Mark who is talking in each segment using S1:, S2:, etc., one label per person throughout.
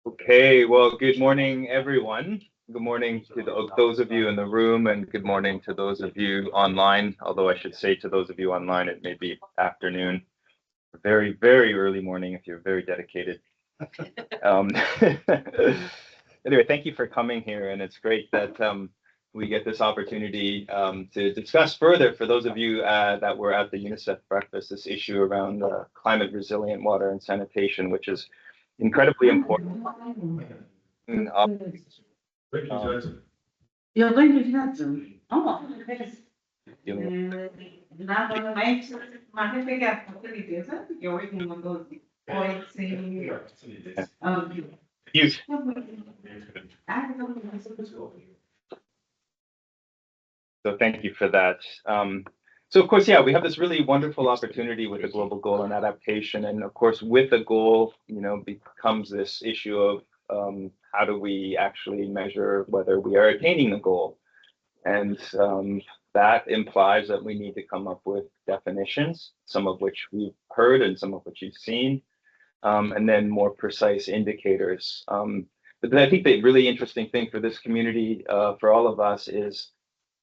S1: Okay, well, good morning, everyone. Good morning to those of you in the room, and good morning to those of you online. Although I should say to those of you online, it may be afternoon, very, very early morning if you're very dedicated. Um, anyway, thank you for coming here, and it's great that we get this opportunity to discuss further for those of you that were at the UNICEF breakfast, this issue around climate resilient water and sanitation, which is incredibly important.
S2: Ja, będzie wiedzą. O, teraz.
S1: Dealing with.
S2: Na to mamy pegar faciliteza, eu tenho uma dose. Pode ser.
S1: You. So thank you for that. So of course, yeah, we have this really wonderful opportunity with the global goal on adaptation, and of course, with the goal, becomes this issue of how do we actually measure whether we are attaining the goal, and that implies that we need to come up with definitions, some of which we've heard and some of which you've seen, and then more precise indicators. But then I think the really interesting thing for this community, for all of us, is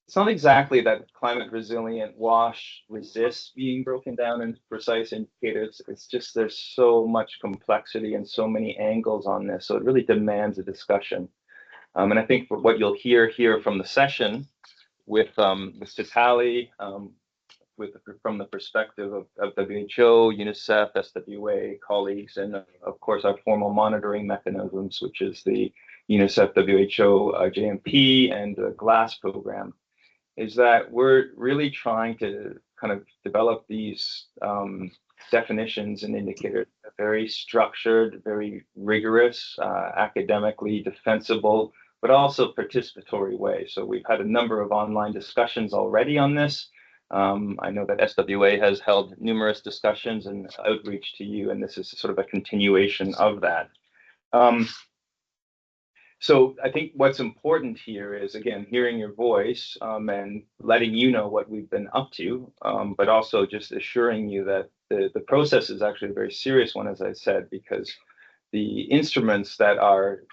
S1: it's not exactly that climate resilient WASH resists being broken down into precise indicators. It's just there's so much complexity and so many angles on this. So it really demands a discussion. And I think what you'll hear here from the session with Sitali, from the perspective of WHO, UNICEF, SWA colleagues, and of course our formal monitoring mechanisms, which is the UNICEF WHO JMP and the GLASS program, is that we're really trying to kind of develop these definitions and indicators, very structured, very rigorous, academically defensible, but also participatory way. So we've had a number of online discussions already on this. I know that SWA has held numerous discussions and outreach to you, and this is sort of a continuation of that. So I think what's important here is, again, hearing your voice and letting you know what we've been up to, but also just assuring you that the process is actually a very serious one, as I said, because the instruments that are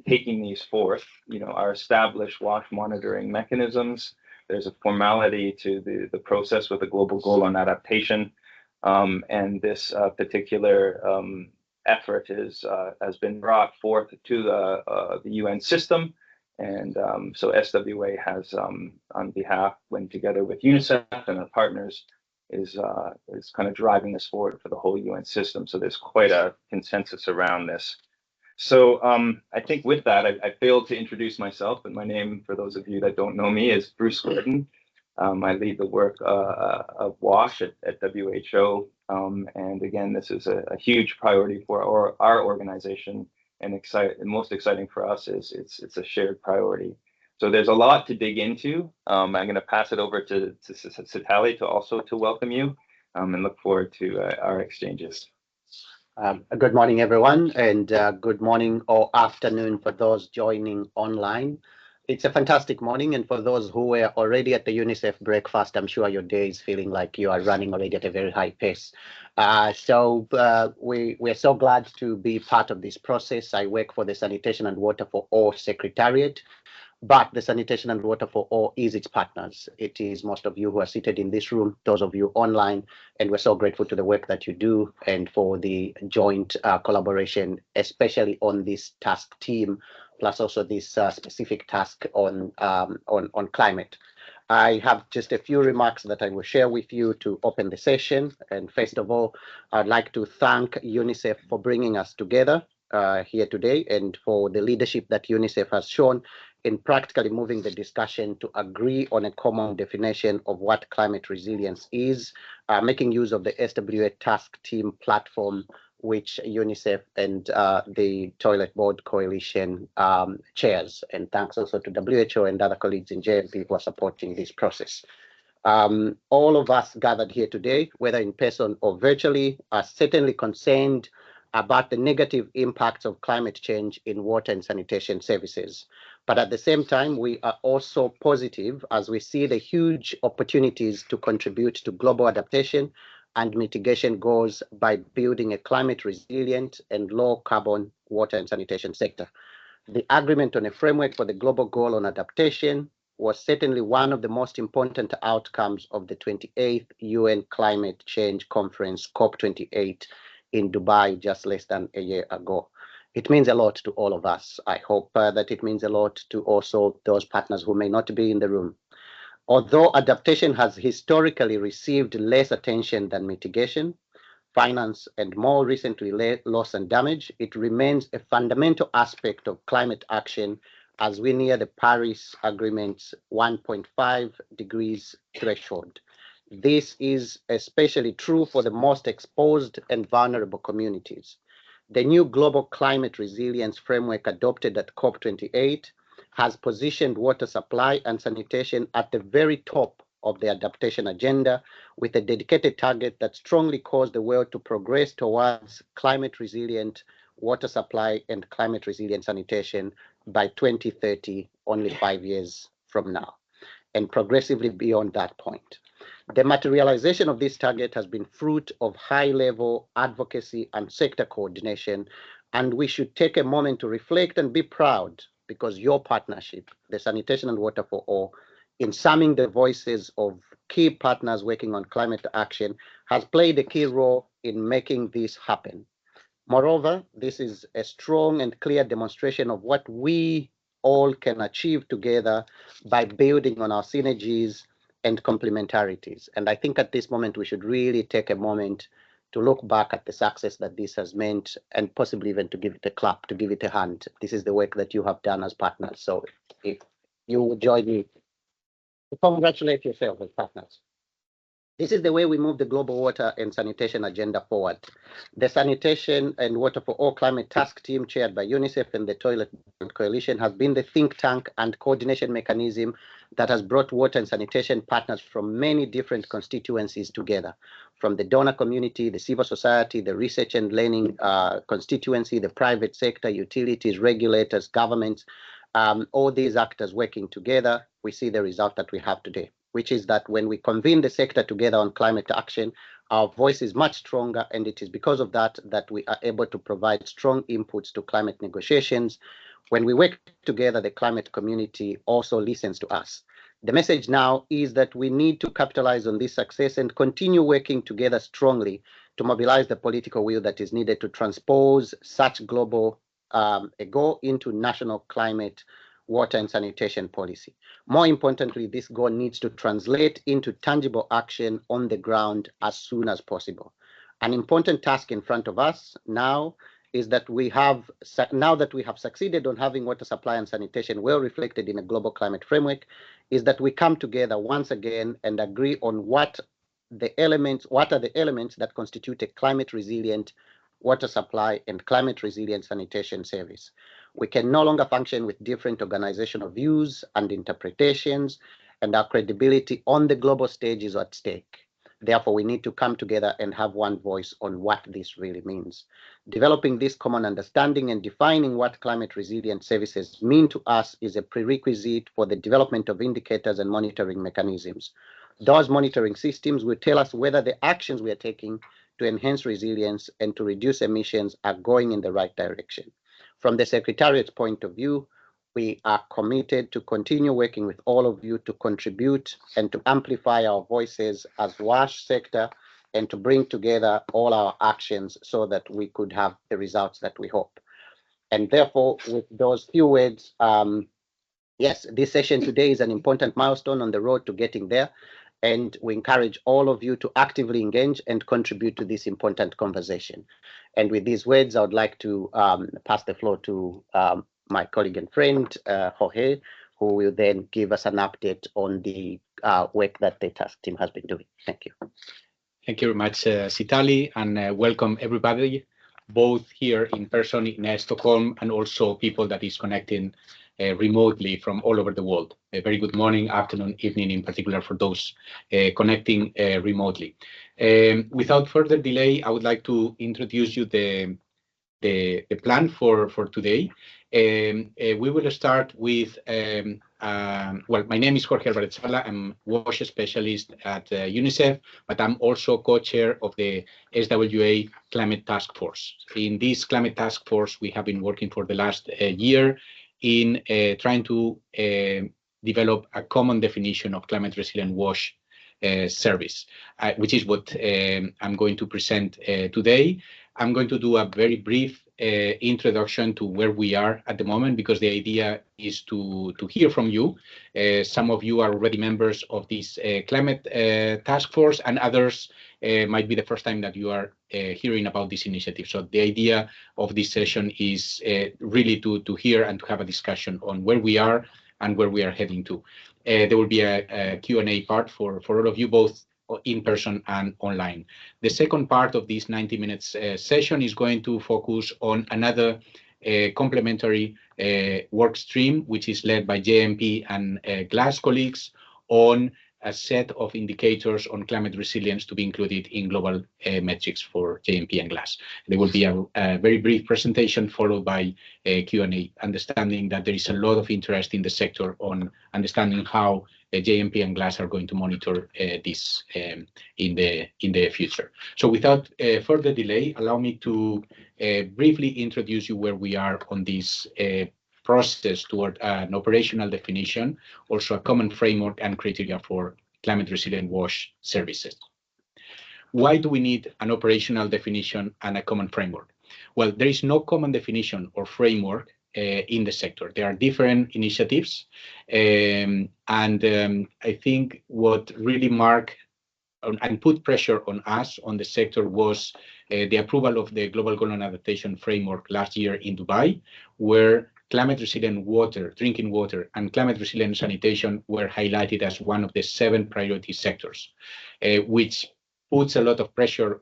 S1: taking these forth, are established WASH monitoring mechanisms. There's a formality to the process with a global goal on adaptation. And this particular effort has been brought forth to the UN system. And so SWA has, on behalf, when together with UNICEF and our partners, is kind of driving this forward for the whole UN system. So there's quite a consensus around this. So I think with that, I failed to introduce myself, but my name, for those of you that don't know me, is Bruce Gordon. I lead the work of WASH at WHO. And again, this is a huge priority for our organization, and most exciting for us is it's a shared priority. So there's a lot to dig into. I'm going to pass it over to Sitali to welcome you, and look forward to our exchanges.
S3: Good morning, everyone, and good morning or afternoon for those joining online. It's a fantastic morning, and for those who were already at the UNICEF breakfast, I'm sure your day is feeling like you are running already at a very high pace. We're so glad to be part of this process. I work for the Sanitation and Water for All Secretariat, but the Sanitation and Water for All is its partners. It is most of you who are seated in this room, those of you online, and we're so grateful to the work that you do and for the joint collaboration, especially on this task team, plus also this specific task on climate. I have just a few remarks that I will share with you to open the session. And first of all, I'd like to thank UNICEF for bringing us together here today, and for the leadership that UNICEF has shown in practically moving the discussion to agree on a common definition of what climate resilience is, making use of the SWA task team platform, which UNICEF and the Toilet Board Coalition chairs. And thanks also to WHO and other colleagues in JMP who are supporting this process. All of us gathered here today, whether in person or virtually, are certainly concerned about the negative impacts of climate change in water and sanitation services. But at the same time, we are also positive as we see the huge opportunities to contribute to global adaptation and mitigation goals by building a climate resilient and low carbon water and sanitation sector. The agreement on a framework for the global goal on adaptation was certainly one of the most important outcomes of the 28th UN Climate Change Conference, COP28, in Dubai just less than a year ago. It means a lot to all of us. I hope that it means a lot to also those partners who may not be in the room. Although adaptation has historically received less attention than mitigation, finance, and more recently loss and damage, it remains a fundamental aspect of climate action as we near the Paris Agreement's 1.5 degrees threshold. This is especially true for the most exposed and vulnerable communities. The new global climate resilience framework adopted at COP28 has positioned water supply and sanitation at the very top of the adaptation agenda, with a dedicated target that strongly calls the world to progress towards climate resilient water supply and climate resilient sanitation by 2030, only 5 years from now, and progressively beyond that point. The materialization of this target has been fruit of high-level advocacy and sector coordination, and we should take a moment to reflect and be proud because your partnership, the Sanitation and Water for All, in summing the voices of key partners working on climate action, has played a key role in making this happen. Moreover, this is a strong and clear demonstration of what we all can achieve together by building on our synergies and complementarities. And I think at this moment, we should really take a moment to look back at the success that this has meant and possibly even to give it a clap, to give it a hand. This is the work that you have done as partners. So if you would join me to congratulate yourself as partners. This is the way we move the global water and sanitation agenda forward. The Sanitation and Water for All Climate Task Team, chaired by UNICEF and the Toilet Coalition, has been the think tank and coordination mechanism that has brought water and sanitation partners from many different constituencies together, from the donor community, the civil society, the research and learning constituency, the private sector, utilities, regulators, governments, all these actors working together. We see the result that we have today, which is that when we convene the sector together on climate action, our voice is much stronger, and it is because of that that we are able to provide strong inputs to climate negotiations. When we work together, the climate community also listens to us. The message now is that we need to capitalize on this success and continue working together strongly to mobilize the political will that is needed to transpose such global a goal into national climate, water and sanitation policy. More importantly, this goal needs to translate into tangible action on the ground as soon as possible. An important task in front of us now is that now that we have succeeded on having water supply and sanitation well reflected in a global climate framework, is that we come together once again and agree on what are the elements that constitute a climate resilient water supply and climate resilient sanitation service. We can no longer function with different organizational views and interpretations, and our credibility on the global stage is at stake. Therefore, we need to come together and have one voice on what this really means. Developing this common understanding and defining what climate resilient services mean to us is a prerequisite for the development of indicators and monitoring mechanisms. Those monitoring systems will tell us whether the actions we are taking to enhance resilience and to reduce emissions are going in the right direction. From the Secretariat's point of view, we are committed to continue working with all of you to contribute and to amplify our voices as WASH sector and to bring together all our actions so that we could have the results that we hope. And therefore, with those few words, yes, this session today is an important milestone on the road to getting there. And we encourage all of you to actively engage and contribute to this important conversation. And with these words, I would like to pass the floor to my colleague and friend, Jorge, who will then give us an update on the work that the task team has been doing. Thank you.
S4: Thank you very much, Sitali, and welcome everybody, both here in person in Stockholm and also people that is connecting remotely from all over the world. A very good morning, afternoon, evening, in particular for those connecting remotely. Without further delay, I would like to introduce you the plan for today. We will start with well, my name is Jorge Alvarez-Sala. I'm WASH specialist at UNICEF, but I'm also co-chair of the SWA Climate Task Force. In this Climate Task Force, we have been working for the last year in trying to develop a common definition of climate resilient WASH service, which is what I'm going to present today. I'm going to do a very brief introduction to where we are at the moment, because the idea is to hear from you. Some of you are already members of this climate task force, and others might be the first time that you are hearing about this initiative. So the idea of this session is really to hear and to have a discussion on where we are and where we are heading to. There will be a Q&A part for all of you, both in person and online. The second part of this 90 minutes session is going to focus on another complementary work stream, which is led by JMP and GLAS colleagues, on a set of indicators on climate resilience to be included in global metrics for JMP and GLAS. There will be a very brief presentation followed by a Q&A, understanding that there is a lot of interest in the sector on understanding how JMP and GLAS are going to monitor this in the future. So without further delay, allow me to briefly introduce you where we are on this process toward an operational definition, also a common framework and criteria for climate resilient WASH services. Why do we need an operational definition and a common framework? Well, there is no common definition or framework in the sector. There are different initiatives, and I think what really marked and put pressure on us, on the sector, was the approval of the Global Goal and Adaptation Framework last year in Dubai, where climate resilient water, drinking water, and climate resilient sanitation were highlighted as one of the 7 priority sectors, which puts a lot of pressure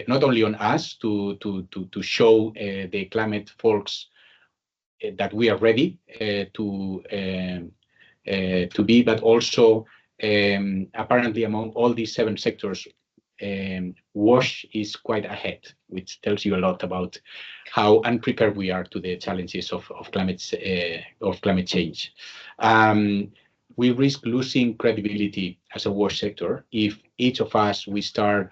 S4: not only on us to show the climate folks that we are ready to be, but also apparently among all these 7 sectors, WASH is quite ahead, which tells you a lot about how unprepared we are to the challenges of climate change. We risk losing credibility as a WASH sector if each of us we start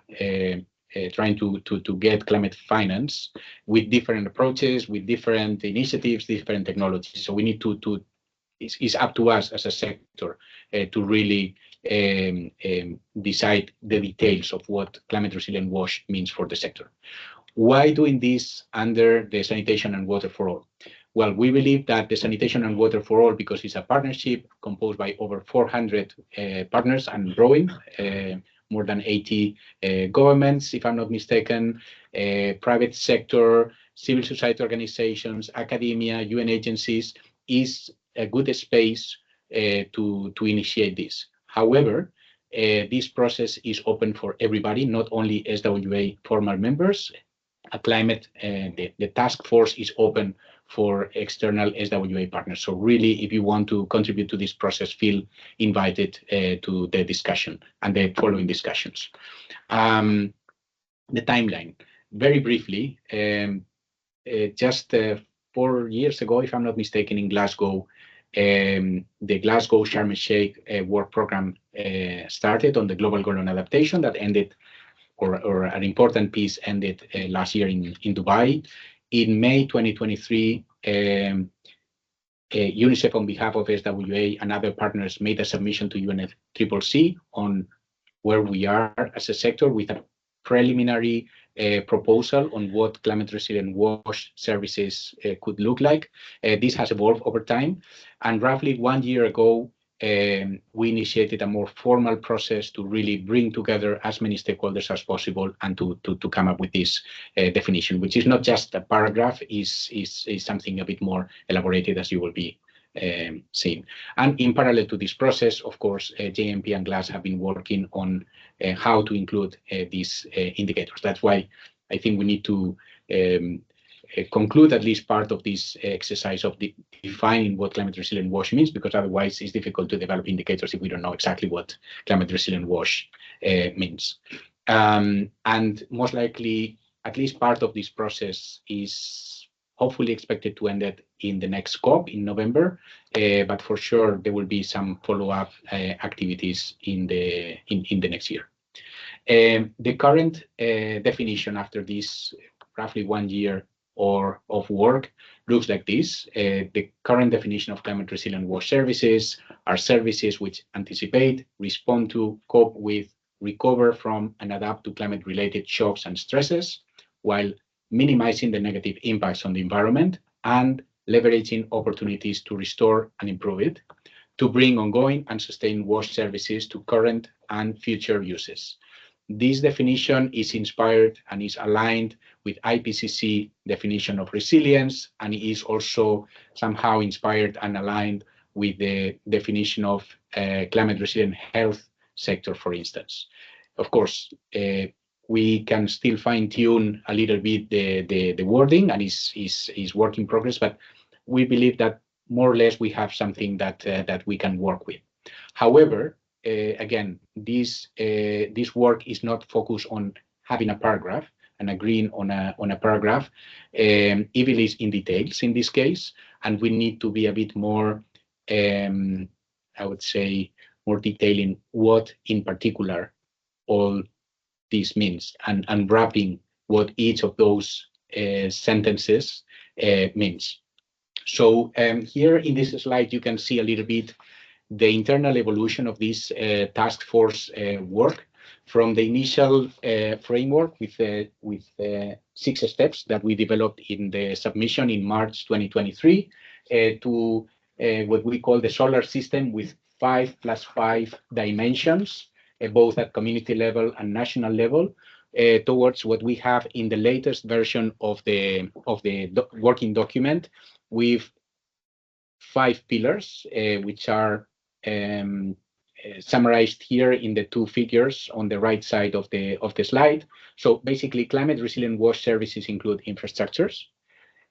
S4: trying to get climate finance with different approaches, with different initiatives, different technologies. So we need to it's up to us as a sector to really decide the details of what climate resilient WASH means for the sector. Why doing this under the Sanitation and Water for All? Well, we believe that the Sanitation and Water for All, because it's a partnership composed by over 400 partners and growing, more than 80 governments, if I'm not mistaken, private sector, civil society organizations, academia, UN agencies, is a good space to initiate this. However, this process is open for everybody, not only SWA formal members. The task force is open for external SWA partners. So really, if you want to contribute to this process, feel invited to the discussion and the following discussions. The timeline, very briefly, just 4 years ago, if I'm not mistaken, in Glasgow, the Glasgow Sharm el-Sheikh work program started on the Global Goal on Adaptation that ended, or an important piece ended last year in Dubai. In May 2023, UNICEF, on behalf of SWA and other partners, made a submission to UNFCCC on where we are as a sector, with a preliminary proposal on what climate resilient WASH services could look like. This has evolved over time, and roughly 1 year ago, we initiated a more formal process to really bring together as many stakeholders as possible and to come up with this definition, which is not just a paragraph, is something a bit more elaborated, as you will be seeing. And in parallel to this process, of course, JMP and GLAS have been working on how to include these indicators. That's why I think we need to conclude at least part of this exercise of defining what climate resilient WASH means, because otherwise it's difficult to develop indicators if we don't know exactly what climate resilient WASH means. And most likely, at least part of this process is hopefully expected to end it in the next COP in November, but for sure there will be some follow-up activities in the next year. The current definition after this roughly 1 year of work looks like this. The current definition of climate resilient WASH services are services which anticipate, respond to, cope with, recover from, and adapt to climate-related shocks and stresses, while minimizing the negative impacts on the environment and leveraging opportunities to restore and improve it, to bring ongoing and sustained WASH services to current and future uses. This definition is inspired and is aligned with IPCC definition of resilience, and is also somehow inspired and aligned with the definition of climate resilient health sector, for instance. Of course, we can still fine tune a little bit the wording, and is work in progress, but we believe that more or less we have something that we can work with. However, again, this work is not focused on having a paragraph and agreeing on a paragraph. It is in details in this case, and we need to be a bit more, I would say, more detailing what in particular all this means, and wrapping what each of those sentences means. So here in this slide, you can see a little bit the internal evolution of this task force work from the initial framework with 6 steps that we developed in the submission in March 2023 to what we call the solar system with 5+5 dimensions, both at community level and national level, towards what we have in the latest version of the working document, with 5 pillars, which are summarized here in the 2 figures on the right side of the slide. So basically, climate resilient WASH services include infrastructures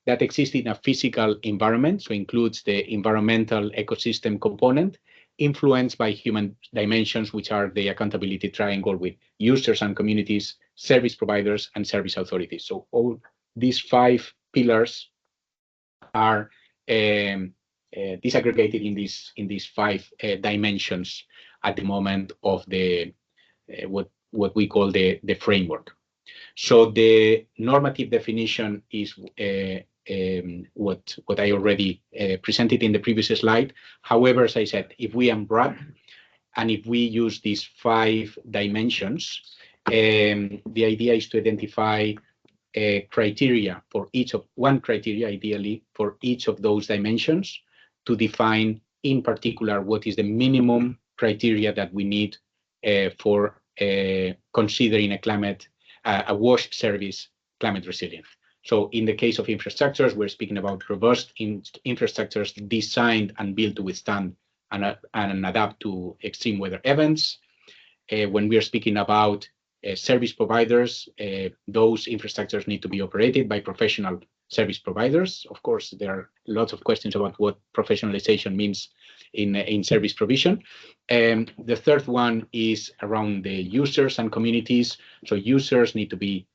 S4: that exist in a physical environment, so includes the environmental ecosystem component, influenced by human dimensions, which are the accountability triangle with users and communities, service providers, and service authorities. So all these 5 pillars are disaggregated in these 5 dimensions at the moment of the what we call the framework. So the normative definition is what I already presented in the previous slide. However, as I said, if we unwrap and if we use these 5 dimensions, the idea is to identify criteria for one criteria, ideally, for each of those dimensions, to define in particular what is the minimum criteria that we need for considering a WASH service climate resilient. So in the case of infrastructures, we're speaking about robust infrastructures designed and built to withstand and adapt to extreme weather events. When we are speaking about service providers, those infrastructures need to be operated by professional service providers. Of course, there are lots of questions about what professionalization means in service provision. The third one is around the users and communities. So users need to be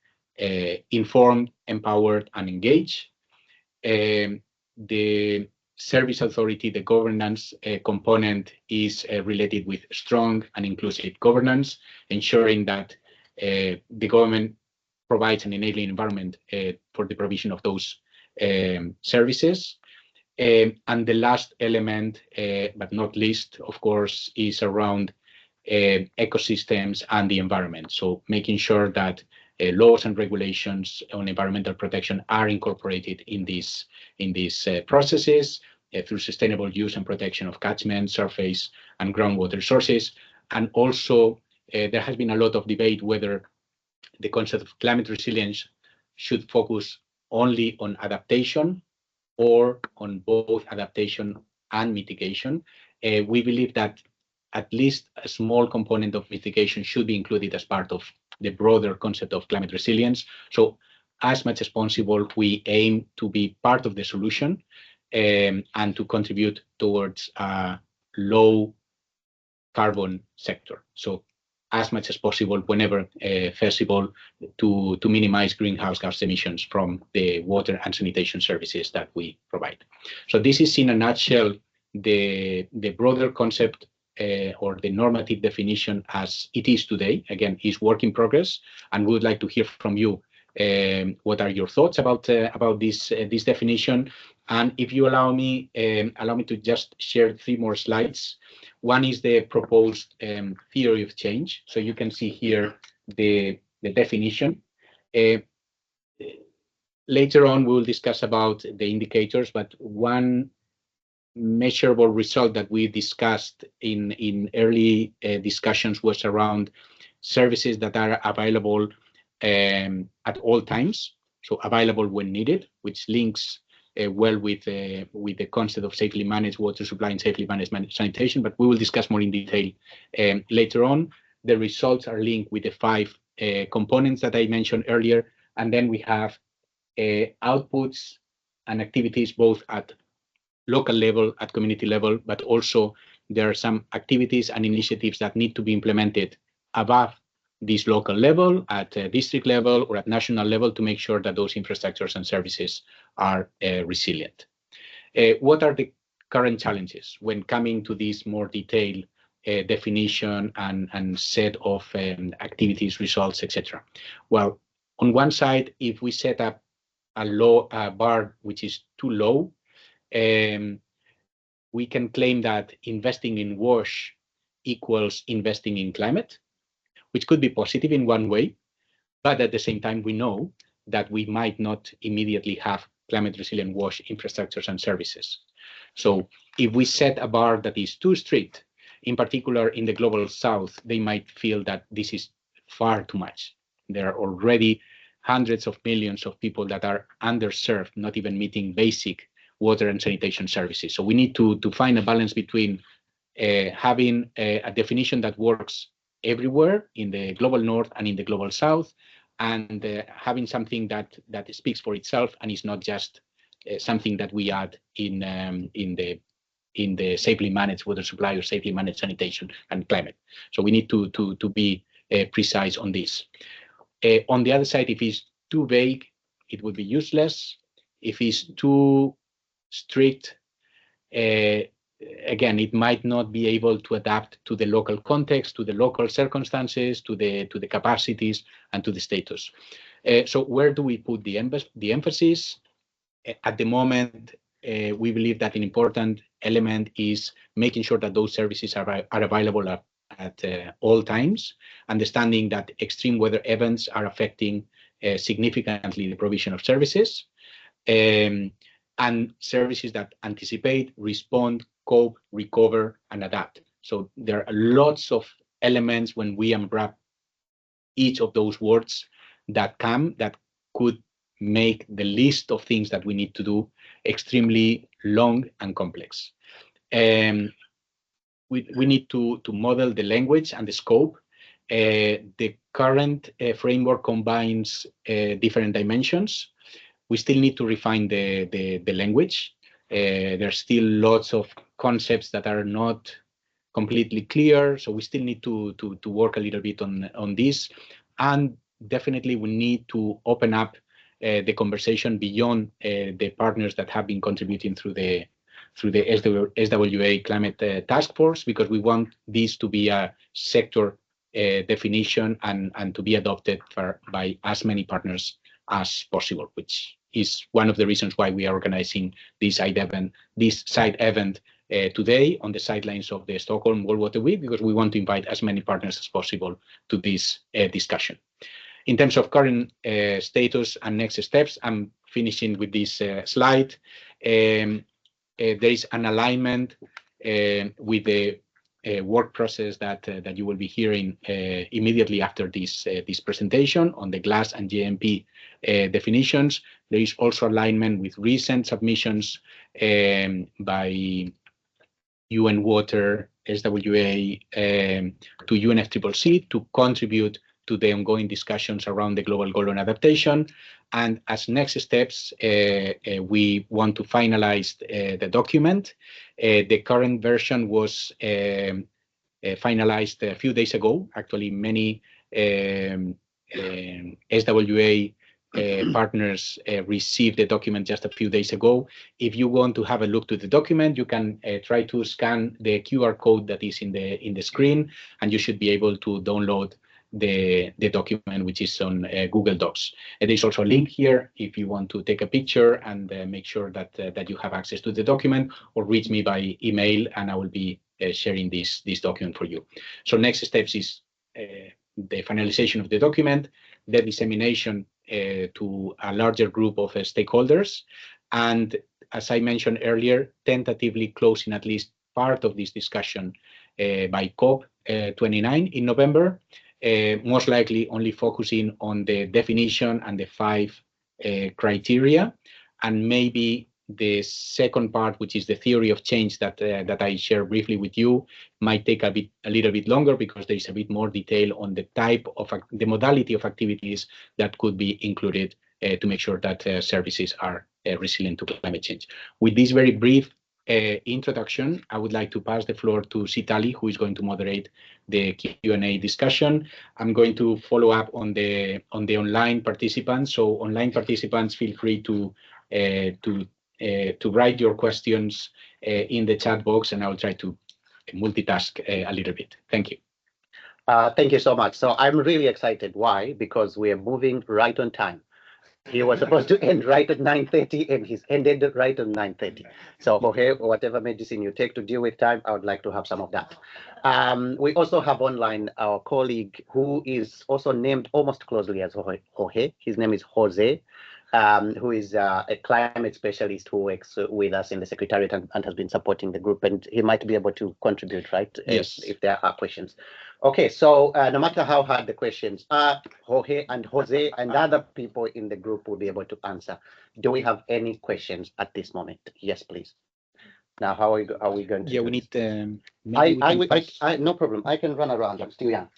S4: informed, empowered, and engaged. The service authority, the governance component, is related with strong and inclusive governance, ensuring that the government provides an enabling environment for the provision of those services. And the last element, but not least, of course, is around ecosystems and the environment. So making sure that laws and regulations on environmental protection are incorporated in these processes through sustainable use and protection of catchment, surface, and groundwater resources. And also, there has been a lot of debate whether the concept of climate resilience should focus only on adaptation or on both adaptation and mitigation. We believe that at least a small component of mitigation should be included as part of the broader concept of climate resilience. So as much as possible, we aim to be part of the solution and to contribute towards a low carbon sector. So as much as possible whenever feasible to minimize greenhouse gas emissions from the water and sanitation services that we provide. So this is in a nutshell the broader concept or the normative definition as it is today. Again, is work in progress, and we would like to hear from you. What are your thoughts about this definition? And if you allow me to just share 3 more slides. One is the proposed theory of change. So you can see here the definition. Later on, we will discuss about the indicators, but one measurable result that we discussed in early discussions was around services that are available at all times, so available when needed, which links well with the concept of safely managed water supply and safely managed sanitation, but we will discuss more in detail later on. The results are linked with the 5 components that I mentioned earlier, and then we have outputs and activities both at local level, at community level, but also there are some activities and initiatives that need to be implemented above this local level, at district level, or at national level to make sure that those infrastructures and services are resilient. What are the current challenges when coming to this more detailed definition and set of activities, results, etc.? Well, on one side, if we set up a bar which is too low, we can claim that investing in WASH equals investing in climate, which could be positive in one way, but at the same time, we know that we might not immediately have climate resilient WASH infrastructures and services. So if we set a bar that is too strict, in particular in the global south, they might feel that this is far too much. There are already hundreds of millions of people that are underserved, not even meeting basic water and sanitation services. So we need to find a balance between having a definition that works everywhere in the global north and in the global south, and having something that speaks for itself and is not just something that we add in the safely managed water supply or safely managed sanitation and climate. So we need to be precise on this. On the other side, if it's too vague, it would be useless. If it's too strict, again, it might not be able to adapt to the local context, to the local circumstances, to the capacities, and to the status. So where do we put the emphasis? At the moment, we believe that an important element is making sure that those services are available at all times, understanding that extreme weather events are affecting significantly the provision of services, and services that anticipate, respond, cope, recover, and adapt. So there are lots of elements when we unwrap each of those words that could make the list of things that we need to do extremely long and complex. We need to model the language and the scope. The current framework combines different dimensions. We still need to refine the language. There's still lots of concepts that are not completely clear, so we still need to work a little bit on this. And definitely we need to open up the conversation beyond the partners that have been contributing through the SWA Climate Task Force, because we want this to be a sector definition and to be adopted by as many partners as possible, which is one of the reasons why we are organizing this side event today on the sidelines of the Stockholm World Water Week, because we want to invite as many partners as possible to this discussion. In terms of current status and next steps, I'm finishing with this slide. There is an alignment with the work process that you will be hearing immediately after this presentation on the GLAS and GMP definitions. There is also alignment with recent submissions by UN Water, SWA to UNFCCC to contribute to the ongoing discussions around the global goal on adaptation. And as next steps, we want to finalize the document. The current version was finalized a few days ago. Actually, many SWA partners received the document just a few days ago. If you want to have a look to the document, you can try to scan the QR code that is in the screen, and you should be able to download the document, which is on Google Docs. There is also a link here if you want to take a picture and make sure that you have access to the document, or reach me by email, and I will be sharing this document for you. So next steps is the finalization of the document, the dissemination to a larger group of stakeholders, and as I mentioned earlier, tentatively closing at least part of this discussion by COP29 in November, most likely only focusing on the definition and the 5 criteria, and maybe the second part, which is the theory of change that I shared briefly with you, might take a little bit longer, because there is a bit more detail on the type of the modality of activities that could be included to make sure that services are resilient to climate change. With this very brief introduction, I would like to pass the floor to Sitali, who is going to moderate the Q&A discussion. I'm going to follow up on the online participants. So online participants, feel free to write your questions in the chat box, and I will try to multitask a little bit. Thank you.
S3: Thank you so much. So I'm really excited. Why? Because we are moving right on time. He was supposed to end right at 9:30, and he's ended right at 9:30. So Jorge, whatever medicine you take to deal with time, I would like to have some of that. We also have online our colleague who is also named almost closely as Jorge. His name is Jose, who is a climate specialist who works with us in the Secretariat and has been supporting the group, and he might be able to contribute, right?
S4: Yes.
S3: If there are questions. Okay, so no matter how hard the questions are, Jorge and Jose and other people in the group will be able to answer. Do we have any questions at this moment? Yes, please. Now, how are we going to?
S4: Yeah,
S3: do
S4: we need.
S3: No problem. I can run around. I'm still young.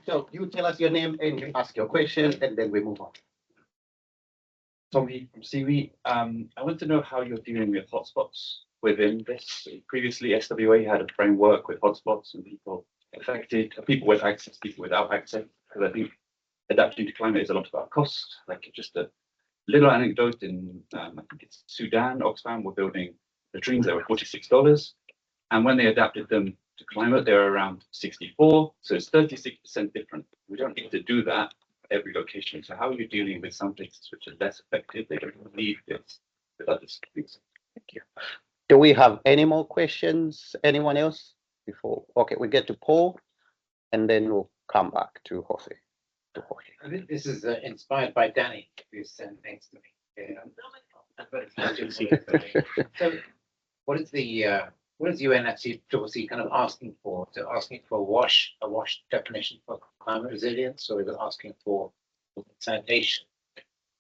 S3: So you tell us your name and you ask your question, and then we move on.
S5: Tommy from Seaweed. I want to know how you're dealing with hotspots within this. Previously, SWA had a framework with hotspots and people affected, people with access, people without access. Because I think adapting to climate is a lot about cost. Like just a little anecdote in, I think it's Sudan, Oxfam were building latrines that were $46. And when they adapted them to climate, they were around 64. So it's 36% different. We don't need to do that every location. So how are you dealing with some places which are less effective? They don't need this with other things. Thank you.
S3: Do we have any more questions? Anyone else? Before, okay, we get to Paul, and then we'll come back to Jose.
S6: I think this is inspired by Danny, who sent things to me. So, what is UN actually kind of asking for? Is it asking for a WASH definition for climate resilience, or is it asking for sanitation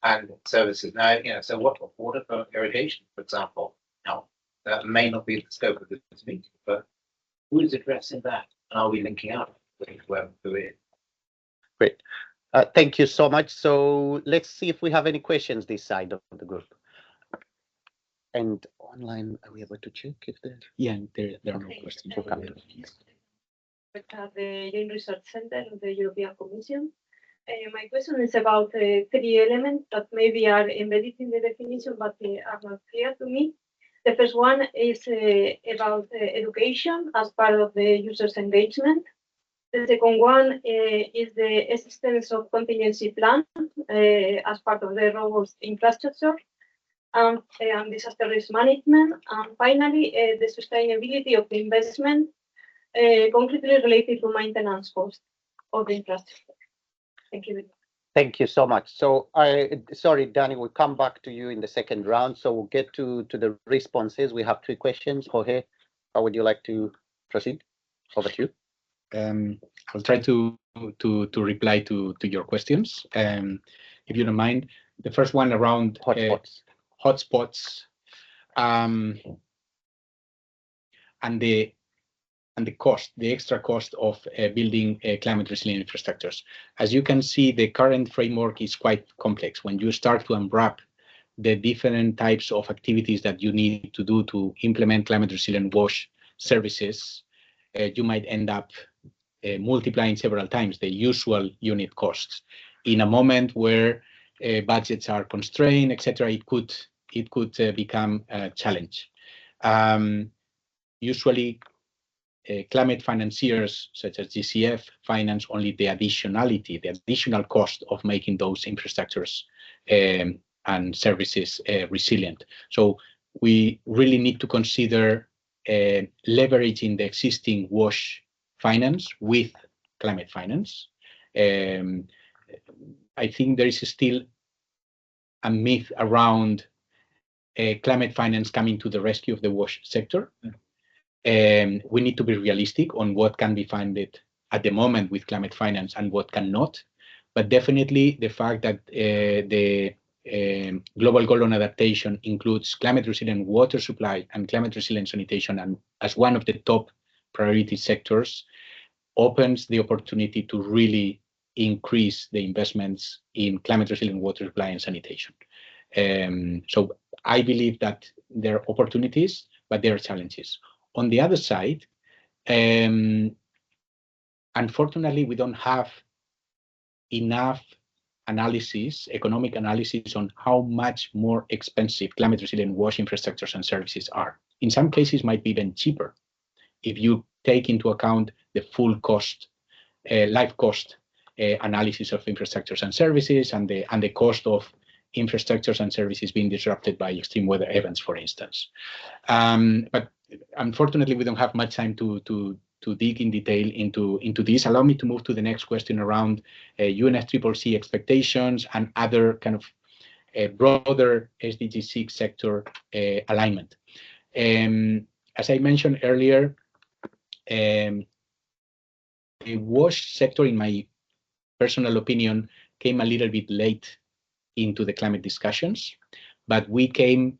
S6: and services? Now, so what water for irrigation, for example? Now, that may not be the scope of this meeting, but who is addressing that? And are we linking up with whoever it is?
S3: Great. Thank you so much. So let's see if we have any questions this side of the group. And online, are we able to check if there?
S4: Yeah, there are no questions.
S7: At the Joint Research Center of the European Commission. My question is about 3 elements that maybe are embedded in the definition, but are not clear to me. The first one is about education as part of the user's engagement. The second one is the existence of contingency plan as part of the robust infrastructure and disaster risk management. And finally, the sustainability of the investment concretely related to maintenance cost of the infrastructure. Thank you.
S3: Thank you so much. So sorry, Danny, we'll come back to you in the second round. So we'll get to the responses. We have 3 questions. Jorge, how would you like to proceed? Over to you.
S4: I'll try to reply to your questions. If you don't mind, the first one around hotspots, and the cost, the extra cost of building climate resilient infrastructures. As you can see, the current framework is quite complex. When you start to unwrap the different types of activities that you need to do to implement climate resilient WASH services, you might end up multiplying several times the usual unit costs. In a moment where budgets are constrained, etc., it could become a challenge. Usually, climate financiers such as GCF finance only the additional cost of making those infrastructures and services resilient. So we really need to consider leveraging the existing WASH finance with climate finance. I think there is still a myth around climate finance coming to the rescue of the WASH sector. We need to be realistic on what can be funded at the moment with climate finance and what cannot. But definitely the fact that the global goal on adaptation includes climate resilient water supply and climate resilient sanitation and as one of the top priority sectors opens the opportunity to really increase the investments in climate resilient water supply and sanitation. So I believe that there are opportunities, but there are challenges. On the other side, unfortunately, we don't have enough analysis, economic analysis on how much more expensive climate resilient WASH infrastructures and services are. In some cases, might be even cheaper if you take into account the full cost, life cost analysis of infrastructures and services and the cost of infrastructures and services being disrupted by extreme weather events, for instance. But unfortunately, we don't have much time to dig in detail into this. Allow me to move to the next question around UNFCCC expectations and other kind of broader SDG 6 sector alignment. As I mentioned earlier, the WASH sector, in my personal opinion, came a little bit late into the climate discussions, but we came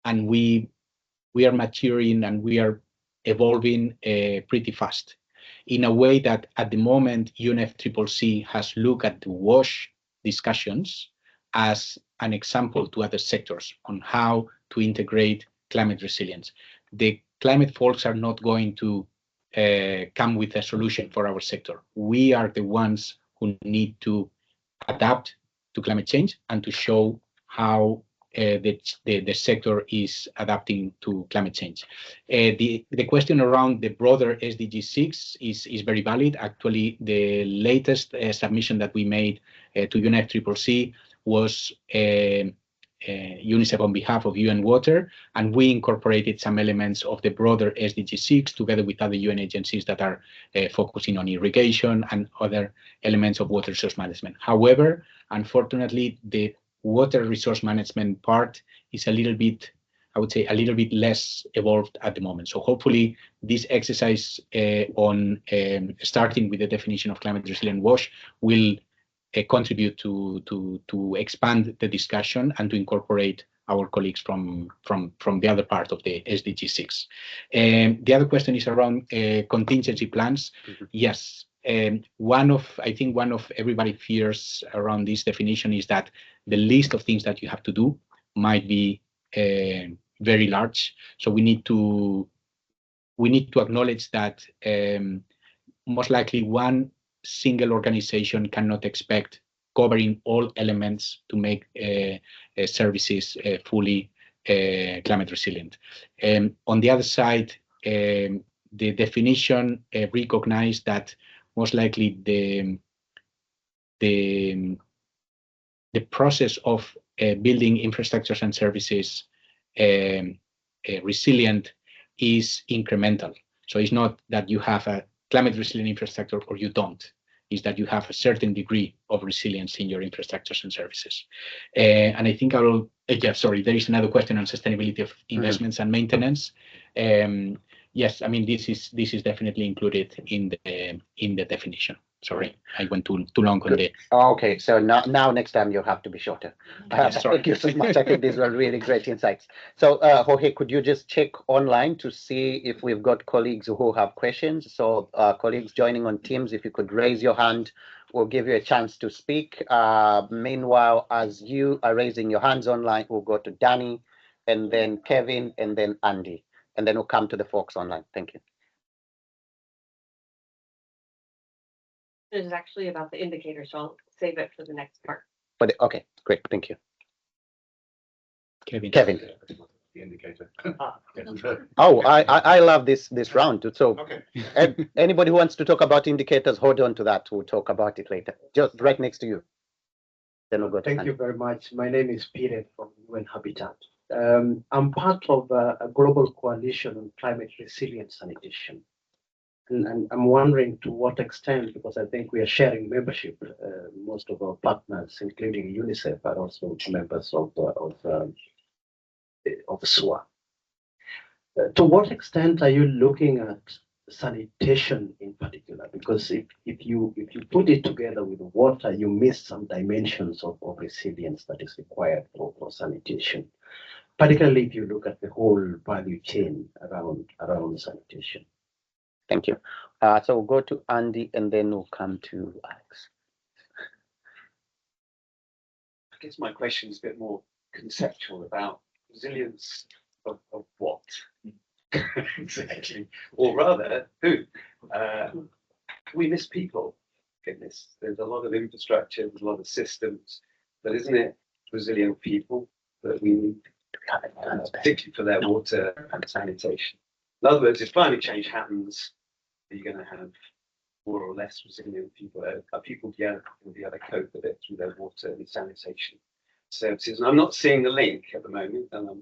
S4: and we are maturing and we are evolving pretty fast in a way that at the moment UNFCCC has looked at the WASH discussions as an example to other sectors on how to integrate climate resilience. The climate folks are not going to come with a solution for our sector. We are the ones who need to adapt to climate change and to show how the sector is adapting to climate change. The question around the broader SDG 6 is very valid. Actually, the latest submission that we made to UNFCCC was UNICEF on behalf of UN Water, and we incorporated some elements of the broader SDG 6 together with other UN agencies that are focusing on irrigation and other elements of water resource management. However, unfortunately, the water resource management part is a little bit, I would say, a little bit less evolved at the moment. So hopefully this exercise on starting with the definition of climate resilient WASH will contribute to expand the discussion and to incorporate our colleagues from the other part of the SDG 6. The other question is around contingency plans. Mm-hmm. Yes. I think one of everybody's fears around this definition is that the list of things that you have to do might be very large. So we need to acknowledge that most likely one single organization cannot expect covering all elements to make services fully climate resilient. On the other side, the definition recognized that most likely the process of building infrastructures and services resilient is incremental. So it's not that you have a climate resilient infrastructure or you don't. Is that you have a certain degree of resilience in your infrastructures and services. And I think there is another question on sustainability of investments and maintenance. Yes, I mean this is definitely included in the definition. Sorry, I went too long on the.
S3: Okay, so now next time you'll have to be shorter. Thank you so much. I think these were really great insights. So Jorge, could you just check online to see if we've got colleagues who have questions? So colleagues joining on Teams, if you could raise your hand, we'll give you a chance to speak. Meanwhile, as you are raising your hands online, we'll go to Danny, and then Kevin, and then Andy, and then we'll come to the folks online. Thank you.
S8: is actually about the indicator, so I'll save it for the next part.
S3: But okay, great, thank you.
S4: Kevin.
S3: Kevin.
S5: The indicator.
S3: Oh, I love this round. So
S5: Okay.
S3: anybody who wants to talk about indicators, hold on to that. We'll talk about it later. Just right next to you. Then we'll go to
S9: Thank
S3: Andy.
S9: you very much. My name is Peter from UN Habitat. I'm part of a global coalition on climate resilience sanitation. And I'm wondering to what extent, because I think we are sharing membership, most of our partners, including UNICEF, are also members of SUA. To what extent are you looking at sanitation in particular? Because if you put it together with water, you miss some dimensions of resilience that is required for sanitation, particularly if you look at the whole value chain around sanitation.
S3: Thank you. So we'll go to Andy and then we'll come to Alex.
S5: I guess my question is a bit more conceptual about resilience of what? Exactly. Or rather, who? We miss people in this. There's a lot of infrastructure, there's a lot of systems, but isn't it resilient people that we need, particularly for their water and sanitation? In other words, if climate change happens, are you going to have more or less resilient people? Are people going to be able to cope with it through their water and sanitation services? And I'm not seeing the link at the moment, and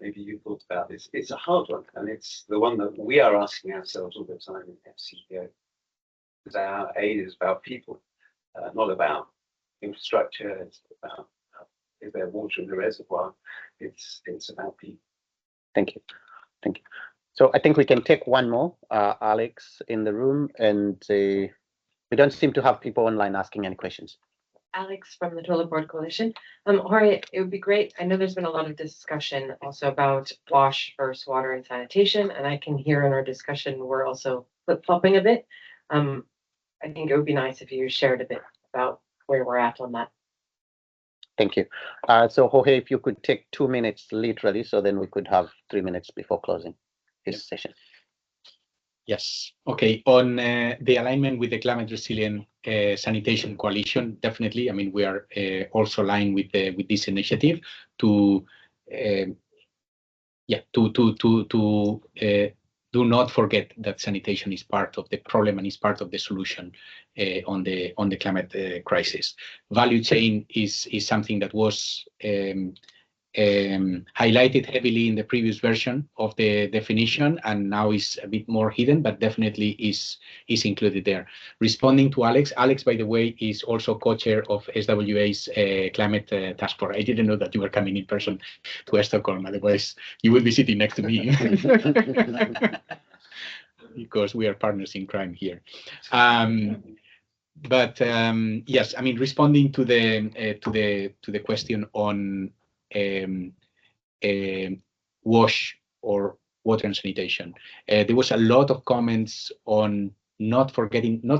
S5: maybe you thought about this. It's a hard one, and it's the one that we are asking ourselves all the time in FCPO. Because our aid is about people, not about infrastructure. It's about is there water in the reservoir. It's about people.
S3: Thank you. Thank you. So I think we can take one more, Alex, in the room, and we don't seem to have people online asking any questions.
S10: Alex from the Toilet Board Coalition. Jorge, it would be great. I know there's been a lot of discussion also about wash versus water and sanitation, and I can hear in our discussion we're also flip-flopping a bit. I think it would be nice if you shared a bit about where we're at on that.
S3: Thank you. So Jorge, if you could take 2 minutes literally, so then we could have 3 minutes before closing this session.
S4: Yes. Okay. On the alignment with the climate resilient sanitation coalition, definitely. I mean, we are also aligned with this initiative to do not forget that sanitation is part of the problem and is part of the solution on the climate crisis. Value chain is something that was highlighted heavily in the previous version of the definition, and now is a bit more hidden, but definitely is included there. Responding to Alex, by the way, is also co-chair of SWA's climate task force. I didn't know that you were coming in person to Stockholm, otherwise you would be sitting next to me. Because we are partners in crime here. But yes, I mean, responding to the question on wash or water and sanitation, there was a lot of comments on not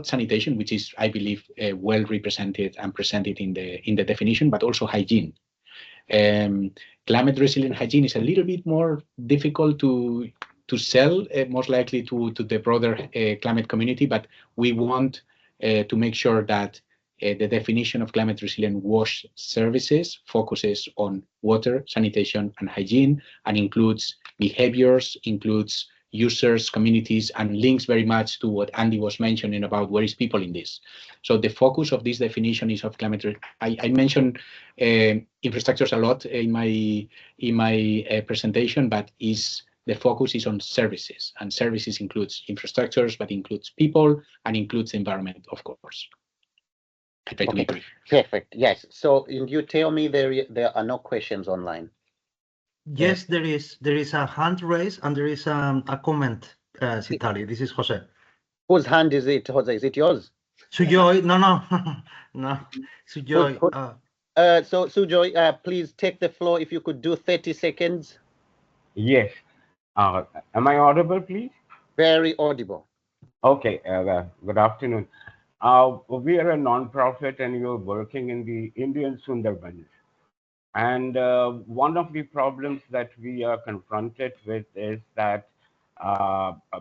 S4: sanitation, which is, I believe, well represented and presented in the definition, but also hygiene. Climate resilient hygiene is a little bit more difficult to sell, most likely to the broader climate community, but we want to make sure that the definition of climate resilient wash services focuses on water, sanitation, and hygiene, and includes behaviors, includes users, communities, and links very much to what Andy was mentioning about where is people in this. So the focus of this definition is of climate. I mentioned infrastructures a lot in my presentation, but the focus is on services, and services includes infrastructures, but includes people and includes the environment, of course. I try to be brief.
S3: Perfect. Yes. So you tell me there are no questions online.
S11: Yes, there is a hand raised and there is a comment, Sitali. This is Jose.
S3: Whose hand is it, Jose? Is it yours?
S11: Sujoy, no. No. Sujoy.
S3: So Sujoy, please take the floor. If you could do 30 seconds.
S12: Yes. Am I audible, please?
S3: Very audible.
S12: Okay. Good afternoon. We are a non-profit and we're working in the Indian Sundarbans. And one of the problems that we are confronted with is that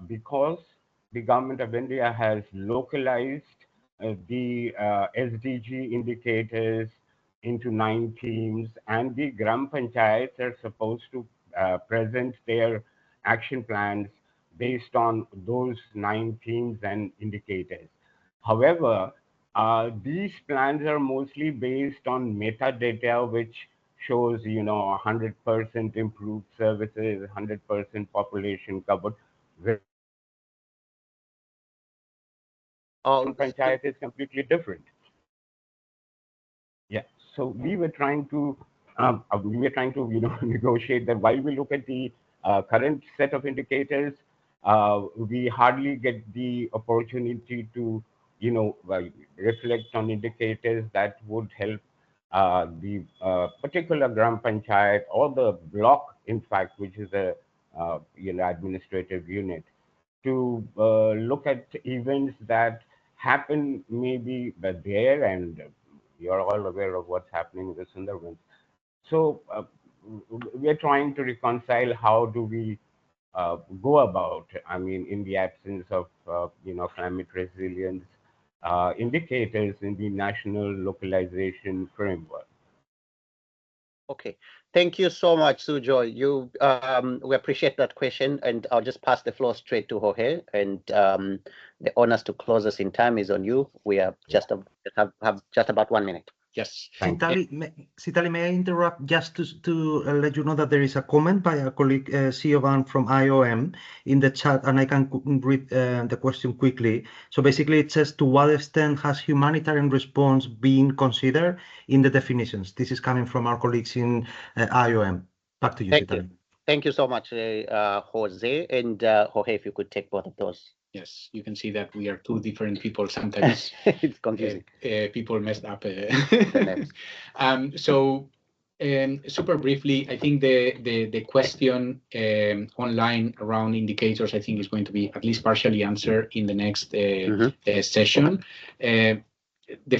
S12: because the government of India has localized the SDG indicators into 9 themes, and the Gram Panchayats are supposed to present their action plans based on those 9 themes and indicators. However, these plans are mostly based on metadata, which shows, 100% improved services, 100% population covered.
S3: Oh,
S12: Panchayat is completely different. Yeah. So we were trying to, negotiate that while we look at the current set of indicators, we hardly get the opportunity to, reflect on indicators that would help the particular Gram Panchayat or the block, in fact, which is a, administrative unit, to look at events that happen maybe there, and you're all aware of what's happening with Sundarbans. So we're trying to reconcile how do we go about, I mean, in the absence of, climate resilience indicators in the national localization framework.
S3: okay. Thank you so much, Sujoy. We appreciate that question, and I'll just pass the floor straight to Jorge. And the honors to close us in time is on you. We are just have just about 1 minute.
S4: Yes.
S11: Sitali, may I interrupt just to let you know that there is a comment by a colleague, Siobhan from IOM in the chat, and I can read the question quickly. So basically it says, to what extent has humanitarian response been considered in the definitions? This is coming from our colleagues in IOM. Back to you, Sitali.
S3: Thank you so much, Jose. And Jorge, if you could take both of those.
S4: Yes, you can see that we are two different people sometimes.
S3: It's confusing.
S4: People messed up.
S3: The names.
S4: Super briefly, I think the question online around indicators, I think, is going to be at least partially answered in the next session. The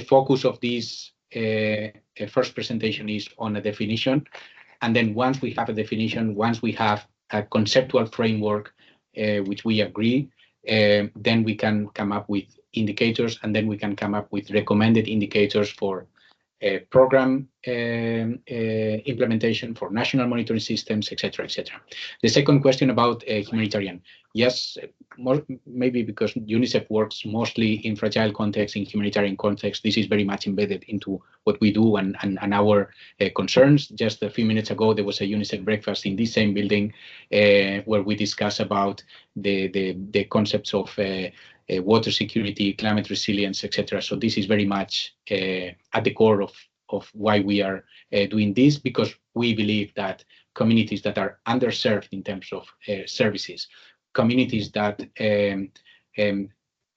S4: focus of this first presentation is on a definition. And then once we have a definition, once we have a conceptual framework, which we agree, then we can come up with indicators, and then we can come up with recommended indicators for program implementation, for national monitoring systems, etc., etc. The second question about humanitarian. Yes, maybe because UNICEF works mostly in fragile context, in humanitarian context, this is very much embedded into what we do and our concerns. Just a few minutes ago, there was a UNICEF breakfast in this same building where we discussed about the concepts of water security, climate resilience, etc. So this is very much at the core of why we are doing this, because we believe that communities that are underserved in terms of services, communities that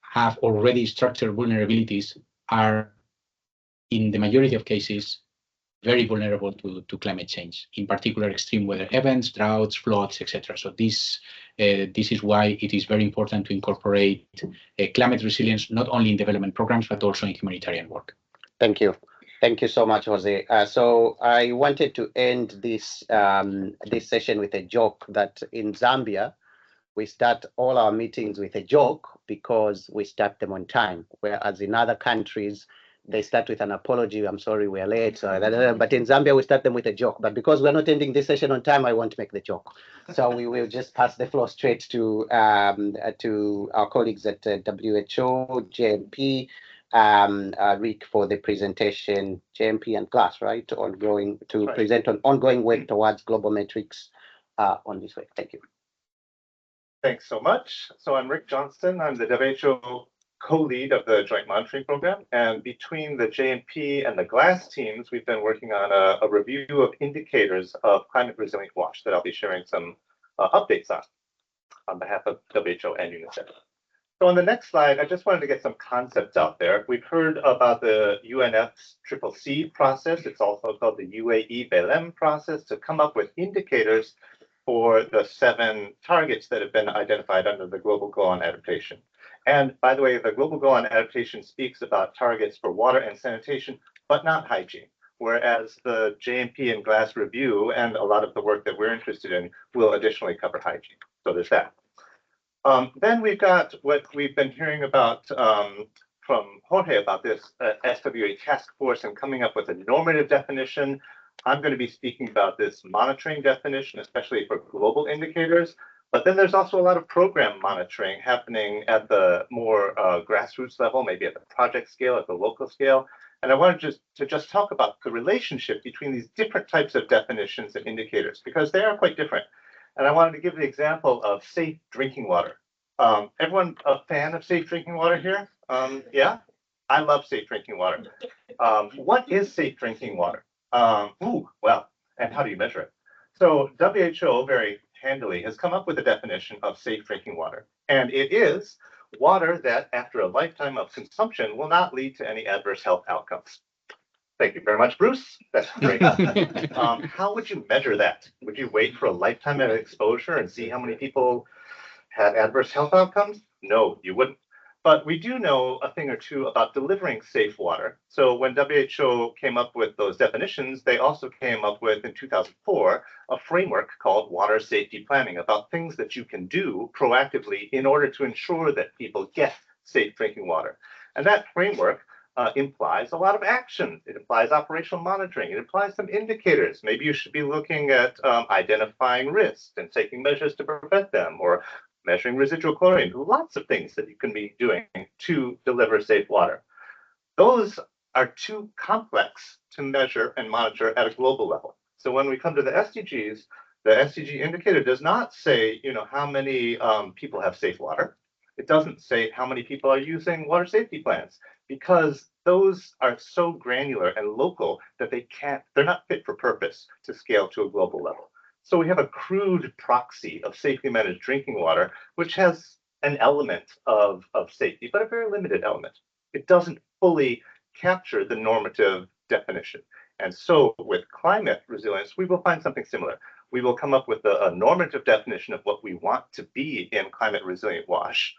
S4: have already structured vulnerabilities, are in the majority of cases very vulnerable to climate change, in particular extreme weather events, droughts, floods, etc. So this is why it is very important to incorporate climate resilience not only in development programs but also in humanitarian work.
S3: Thank you. Thank you so much, Jose. So I wanted to end this this session with a joke that in Zambia, we start all our meetings with a joke because we start them on time, whereas in other countries, they start with an apology. I'm sorry, we're late. But in Zambia, we start them with a joke. But because we're not ending this session on time, I won't make the joke. So we will just pass the floor straight to our colleagues at WHO, JMP, Rick for the presentation, JMP and GLASS, right? Present on ongoing work towards global metrics on this way. Thank you.
S13: Thanks so much. So I'm Rick Johnston. I'm the WHO co-lead of the Joint Monitoring Program. And between the JMP and the GLASS teams, we've been working on a review of indicators of climate resilient WASH that I'll be sharing some updates on behalf of WHO and UNICEF. So on the next slide, I just wanted to get some concepts out there. We've heard about the UNFCCC process. It's also called the UAE BELEM process to come up with indicators for the 7 targets that have been identified under the Global Goal on Adaptation. And by the way, the Global Goal on Adaptation speaks about targets for water and sanitation, but not hygiene, whereas the JMP and GLASS review and a lot of the work that we're interested in will additionally cover hygiene. So there's that. Then we've got what we've been hearing about from Jorge about this SWA task force and coming up with a normative definition. I'm going to be speaking about this monitoring definition, especially for global indicators. But then there's also a lot of program monitoring happening at the more grassroots level, maybe at the project scale, at the local scale. And I wanted to just talk about the relationship between these different types of definitions and indicators, because they are quite different. And I wanted to give the example of safe drinking water. Everyone a fan of safe drinking water here? Yeah, I love safe drinking water. What is safe drinking water? Well, and how do you measure it? So WHO very handily has come up with a definition of safe drinking water. And it is water that after a lifetime of consumption will not lead to any adverse health outcomes. Thank you very much, Bruce. That's great. How would you measure that? Would you wait for a lifetime of exposure and see how many people had adverse health outcomes? No, you wouldn't. But we do know a thing or two about delivering safe water. So when WHO came up with those definitions, they also came up with, in 2004, a framework called water safety planning about things that you can do proactively in order to ensure that people get safe drinking water. And that framework implies a lot of action. It implies operational monitoring. It implies some indicators. Maybe you should be looking at identifying risks and taking measures to prevent them, or measuring residual chlorine, lots of things that you can be doing to deliver safe water. Those are too complex to measure and monitor at a global level. So when we come to the SDGs, the SDG indicator does not say, how many people have safe water. It doesn't say how many people are using water safety plans, because those are so granular and local that they're not fit for purpose to scale to a global level. So we have a crude proxy of safely managed drinking water, which has an element of safety, but a very limited element. It doesn't fully capture the normative definition. And so with climate resilience, we will find something similar. We will come up with a normative definition of what we want to be in climate resilient WASH.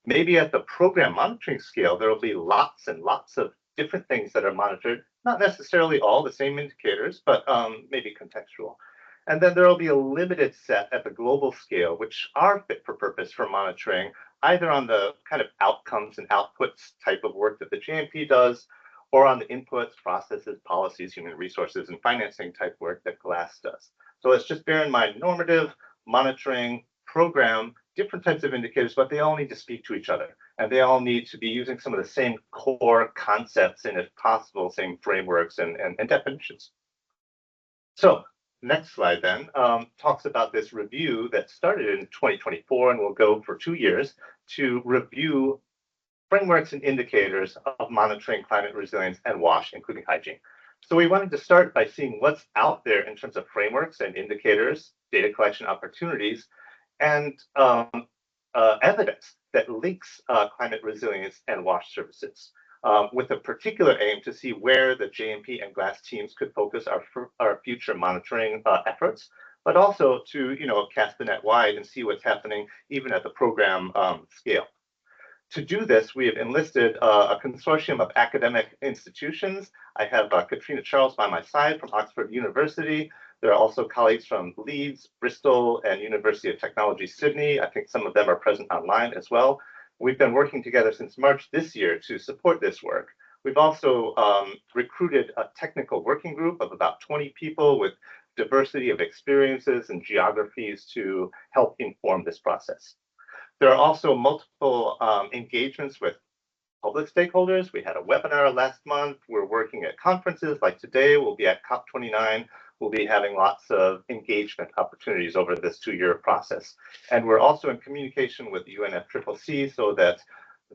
S13: Maybe at the program monitoring scale, there will be lots and lots of different things that are monitored, not necessarily all the same indicators, but maybe contextual. And then there will be a limited set at the global scale, which are fit for purpose for monitoring, either on the kind of outcomes and outputs type of work that the JMP does, or on the inputs, processes, policies, human resources, and financing type work that GLASS does. So let's just bear in mind normative, monitoring, program, different types of indicators, but they all need to speak to each other. And they all need to be using some of the same core concepts and, if possible, same frameworks and definitions. So next slide then talks about this review that started in 2024 and will go for 2 years to review frameworks and indicators of monitoring climate resilience and WASH, including hygiene. So we wanted to start by seeing what's out there in terms of frameworks and indicators, data collection opportunities, and evidence that links climate resilience and WASH services, with a particular aim to see where the JMP and GLASS teams could focus our future monitoring efforts, but also to cast the net wide and see what's happening even at the program scale. To do this, we have enlisted a consortium of academic institutions. I have Katrina Charles by my side from Oxford University. There are also colleagues from Leeds, Bristol, and University of Technology, Sydney. I think some of them are present online as well. We've been working together since March this year to support this work. We've also recruited a technical working group of about 20 people with diversity of experiences and geographies to help inform this process. There are also multiple engagements with public stakeholders. We had a webinar last month. We're working at conferences like today. We'll be at COP29. We'll be having lots of engagement opportunities over this 2-year process. And we're also in communication with UNFCCC so that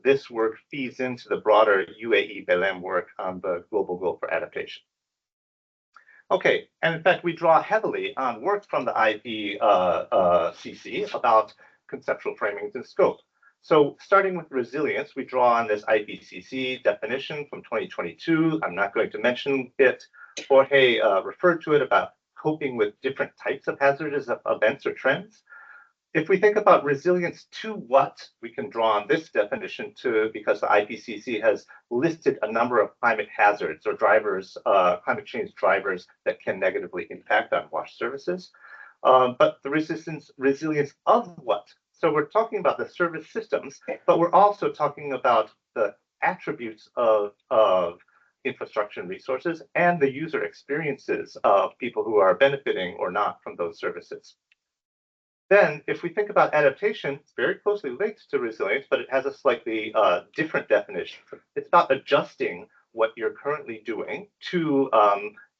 S13: this work feeds into the broader UAE Belém work on the global goal for adaptation. Okay, and in fact, we draw heavily on work from the IPCC about conceptual framings and scope. So starting with resilience, we draw on this IPCC definition from 2022. I'm not going to mention it. Jorge referred to it about coping with different types of hazardous events or trends. If we think about resilience to what, we can draw on this definition to, because the IPCC has listed a number of climate hazards or drivers, climate change drivers that can negatively impact on WASH services. But the resilience of what? So we're talking about the service systems, but we're also talking about the attributes of infrastructure and resources and the user experiences of people who are benefiting or not from those services. Then, if we think about adaptation, it's very closely linked to resilience, but it has a slightly different definition. It's about adjusting what you're currently doing to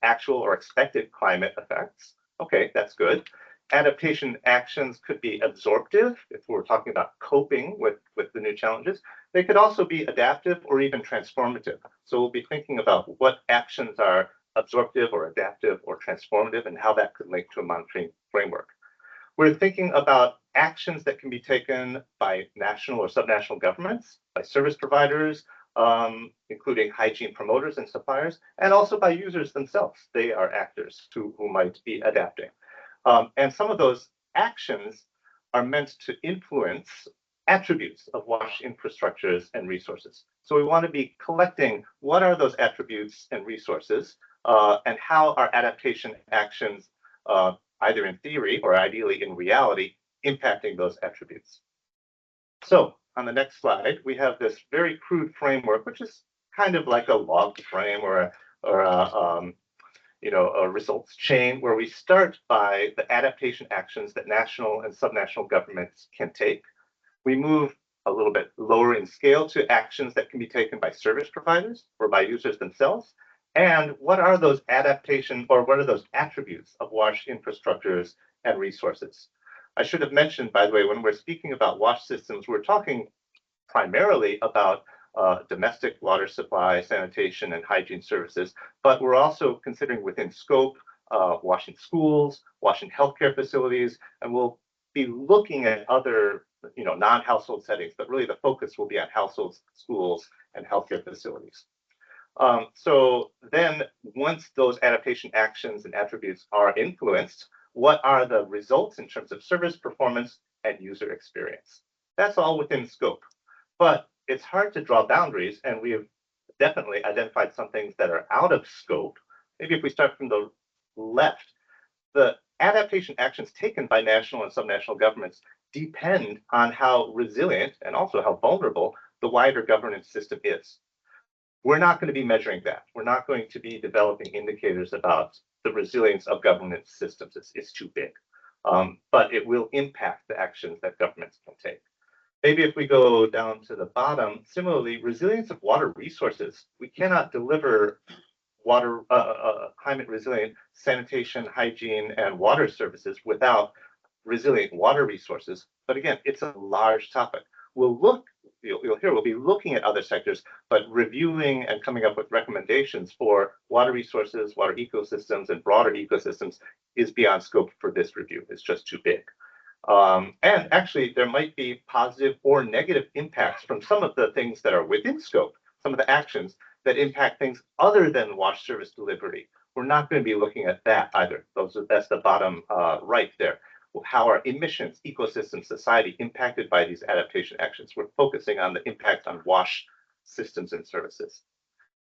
S13: actual or expected climate effects. Okay, that's good. Adaptation actions could be absorptive, if we're talking about coping with the new challenges. They could also be adaptive or even transformative. So we'll be thinking about what actions are absorptive or adaptive or transformative and how that could link to a monitoring framework. We're thinking about actions that can be taken by national or subnational governments, by service providers, including hygiene promoters and suppliers, and also by users themselves. They are actors who might be adapting. And some of those actions are meant to influence attributes of WASH infrastructures and resources. So we want to be collecting what are those attributes and resources, and how are adaptation actions, either in theory or ideally in reality, impacting those attributes. So on the next slide, we have this very crude framework, which is kind of like a log frame or a results chain, where we start by the adaptation actions that national and subnational governments can take. We move a little bit lower in scale to actions that can be taken by service providers or by users themselves. And what are those adaptation, or what are those attributes of WASH infrastructures and resources? I should have mentioned, by the way, when we're speaking about WASH systems, we're talking primarily about domestic water supply, sanitation, and hygiene services, but we're also considering within scope washing schools, washing healthcare facilities, and we'll be looking at other non-household settings, but really the focus will be on households, schools, and healthcare facilities. So then once those adaptation actions and attributes are influenced, what are the results in terms of service performance and user experience? That's all within scope, but it's hard to draw boundaries, and we have definitely identified some things that are out of scope. Maybe if we start from the left, the adaptation actions taken by national and subnational governments depend on how resilient and also how vulnerable the wider governance system is. We're not going to be measuring that. We're not going to be developing indicators about the resilience of governance systems. It's too big. But it will impact the actions that governments can take. Maybe if we go down to the bottom, similarly, resilience of water resources. We cannot deliver water, climate resilient sanitation, hygiene, and water services without resilient water resources. But again, it's a large topic. You'll hear, we'll be looking at other sectors, but reviewing and coming up with recommendations for water resources, water ecosystems, and broader ecosystems is beyond scope for this review. It's just too big. And actually, there might be positive or negative impacts from some of the things that are within scope, some of the actions that impact things other than WASH service delivery. We're not going to be looking at that either. That's the bottom right there. How are emissions, ecosystems, society impacted by these adaptation actions? We're focusing on the impact on WASH systems and services.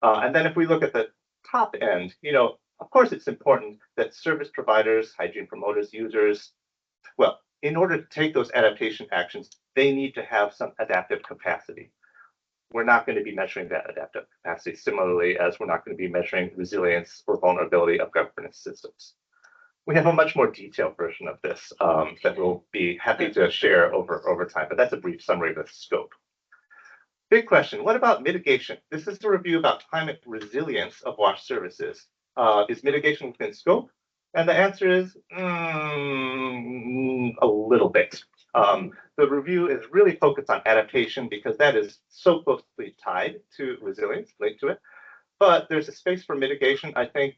S13: And then if we look at the top end, of course, it's important that service providers, hygiene promoters, users, well, in order to take those adaptation actions, they need to have some adaptive capacity. We're not going to be measuring that adaptive capacity similarly as we're not going to be measuring resilience or vulnerability of governance systems. We have a much more detailed version of this that we'll be happy to share over time, but that's a brief summary of the scope. Big question, what about mitigation? This is a review about climate resilience of WASH services. Is mitigation within scope? And the answer is a little bit. The review is really focused on adaptation because that is so closely tied to resilience, linked to it. But there's a space for mitigation, I think.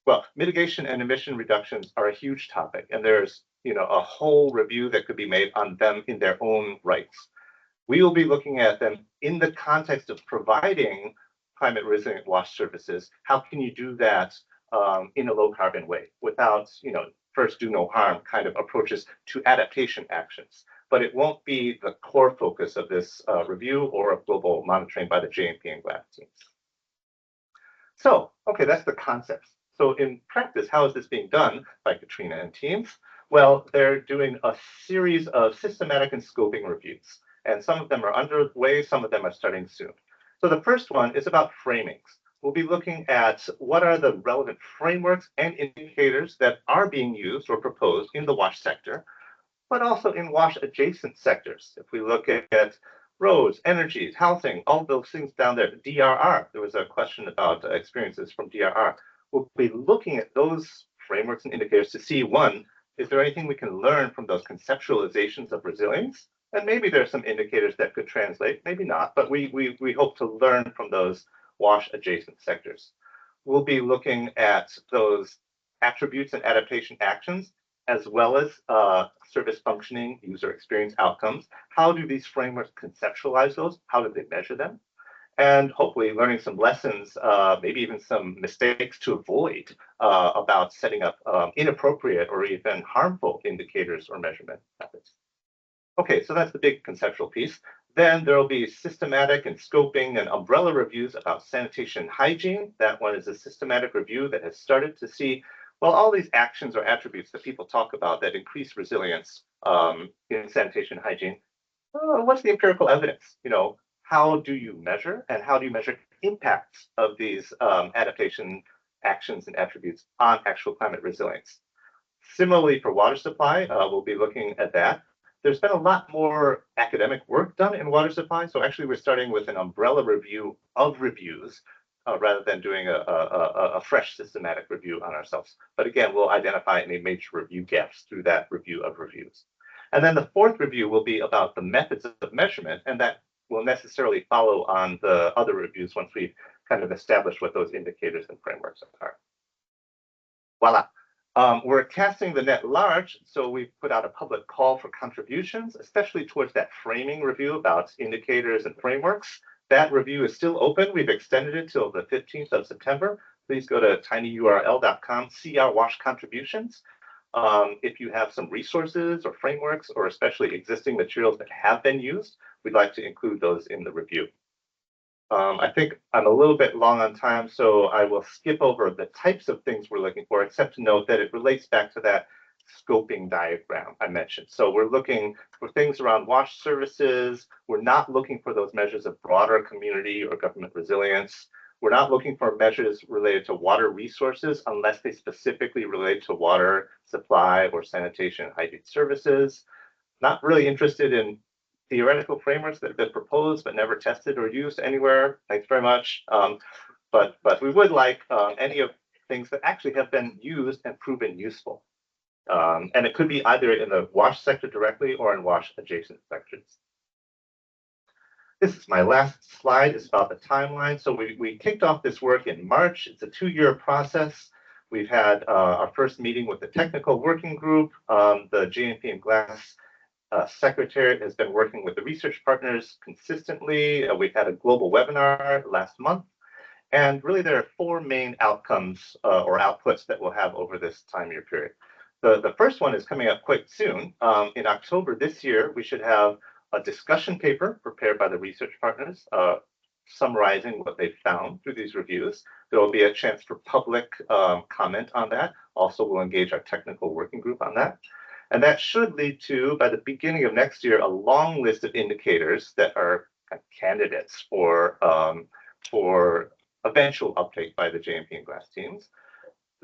S13: Well, mitigation and emission reductions are a huge topic, and there's a whole review that could be made on them in their own rights. We will be looking at them in the context of providing climate resilient WASH services. How can you do that in a low carbon way without, first do no harm kind of approaches to adaptation actions? But it won't be the core focus of this review or of global monitoring by the JMP and GLAD teams. So, okay, that's the concepts. So in practice, how is this being done by Katrina and teams? Well, they're doing a series of systematic and scoping reviews, and some of them are underway, some of them are starting soon. So the first one is about framings. We'll be looking at what are the relevant frameworks and indicators that are being used or proposed in the WASH sector, but also in WASH adjacent sectors. If we look at roads, energy, housing, all those things down there, DRR, there was a question about experiences from DRR. We'll be looking at those frameworks and indicators to see, one, is there anything we can learn from those conceptualizations of resilience? And maybe there's some indicators that could translate, maybe not, but we hope to learn from those WASH adjacent sectors. We'll be looking at those attributes and adaptation actions, as well as service functioning, user experience outcomes. How do these frameworks conceptualize those? How do they measure them? And hopefully learning some lessons, maybe even some mistakes to avoid about setting up inappropriate or even harmful indicators or measurement methods. Okay, so that's the big conceptual piece. Then there will be systematic and scoping and umbrella reviews about sanitation hygiene. That one is a systematic review that has started to see, well, all these actions or attributes that people talk about that increase resilience in sanitation hygiene. What's the empirical evidence? You know, how do you measure, and how do you measure impacts of these adaptation actions and attributes on actual climate resilience? Similarly, for water supply, we'll be looking at that. There's been a lot more academic work done in water supply. So actually, we're starting with an umbrella review of reviews rather than doing a fresh systematic review on ourselves. But again, we'll identify any major review gaps through that review of reviews. And then the fourth review will be about the methods of measurement, and that will necessarily follow on the other reviews once we've kind of established what those indicators and frameworks are. Voila. We're casting the net large, so we've put out a public call for contributions, especially towards that framing review about indicators and frameworks. That review is still open. We've extended it till the 15th of September. Please go to tinyurl.com/WASH contributions. If you have some resources or frameworks or especially existing materials that have been used, we'd like to include those in the review. I think I'm a little bit long on time, so I will skip over the types of things we're looking for, except to note that it relates back to that scoping diagram I mentioned. So we're looking for things around WASH services. We're not looking for those measures of broader community or government resilience. We're not looking for measures related to water resources unless they specifically relate to water supply or sanitation and hygiene services. Not really interested in theoretical frameworks that have been proposed but never tested or used anywhere. Thanks very much. But we would like any of things that actually have been used and proven useful. And it could be either in the WASH sector directly or in WASH adjacent sectors. This is my last slide. It's about the timeline. So we kicked off this work in March. It's a 2-year process. We've had our first meeting with the technical working group. The JNP and GLASS Secretariat has been working with the research partners consistently. We've had a global webinar last month. And really, there are 4 main outcomes or outputs that we'll have over this time-year period. The first one is coming up quite soon. In October this year, we should have a discussion paper prepared by the research partners summarizing what they've found through these reviews. There will be a chance for public comment on that. Also, we'll engage our technical working group on that. And that should lead to, by the beginning of next year, a long list of indicators that are candidates for eventual uptake by the JNP and GLASS teams.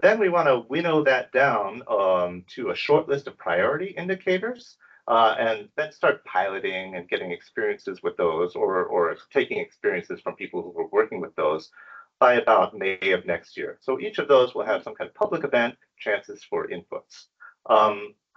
S13: Then we want to winnow that down to a short list of priority indicators, and then start piloting and getting experiences with those, or taking experiences from people who were working with those by about May of next year. So each of those will have some kind of public event, chances for inputs.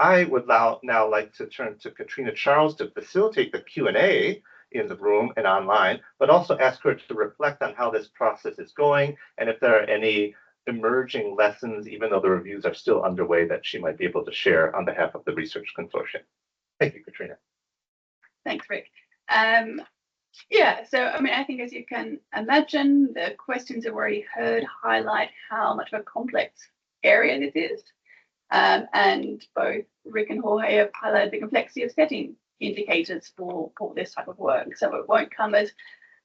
S13: I would now like to turn to Katrina Charles to facilitate the Q&A in the room and online, but also ask her to reflect on how this process is going and if there are any emerging lessons, even though the reviews are still underway, that she might be able to share on behalf of the research consortium. Thank you, Katrina.
S14: Thanks, Rick. Yeah, so I mean, I think as you can imagine, the questions I've already heard highlight how much of a complex area this is. And both Rick and Jorge have highlighted the complexity of setting indicators for this type of work. So it won't come as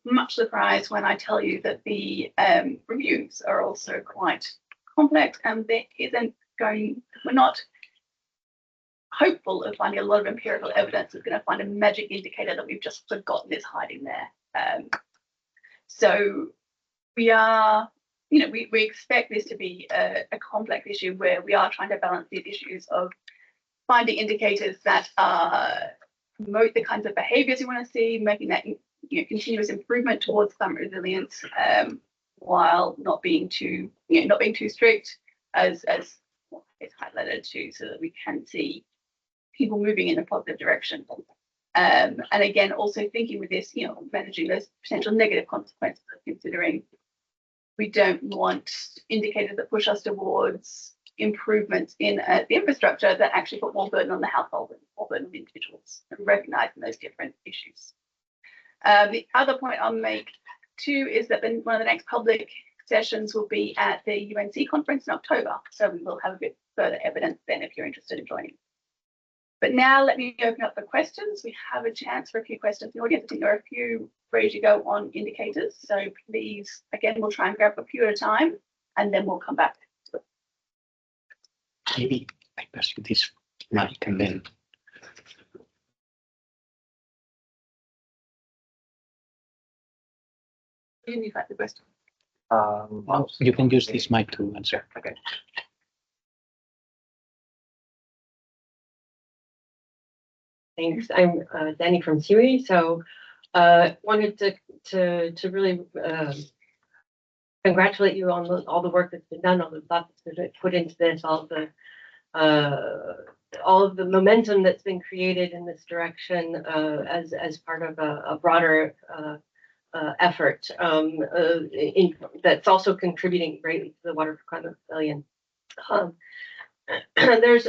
S14: much surprise when I tell you that the reviews are also quite complex, and we're not hopeful of finding a lot of empirical evidence that's going to find a magic indicator that we've just forgotten is hiding there. So we are, we expect this to be a complex issue where we are trying to balance these issues of finding indicators that promote the kinds of behaviors we want to see, making that continuous improvement towards climate resilience, while not being too strict, as it's highlighted too, so that we can see people moving in a positive direction. And again, also thinking with this, managing those potential negative consequences of considering we don't want indicators that push us towards improvements in the infrastructure that actually put more burden on the household and more burden on individuals, and recognizing those different issues. The other point I'll make too is that one of the next public sessions will be at the UNC conference in October, so we will have a bit further evidence then if you're interested in joining. But now let me open up for questions. We have a chance for a few questions in the audience. I think there are a few ready to go on indicators, so please, again, we'll try and grab a few at a time, and then we'll come back to it.
S3: Maybe I pass you this mic and then.
S14: You need to find the question.
S3: You can use this mic to answer.
S14: Okay.
S10: Thanks. I'm Danny from SIRI. So wanted to really congratulate you on all the work that's been done, all the thought that's been put into this, all of the momentum that's been created in this direction as part of a broader effort that's also contributing greatly to the Water for Climate Rebellion. There's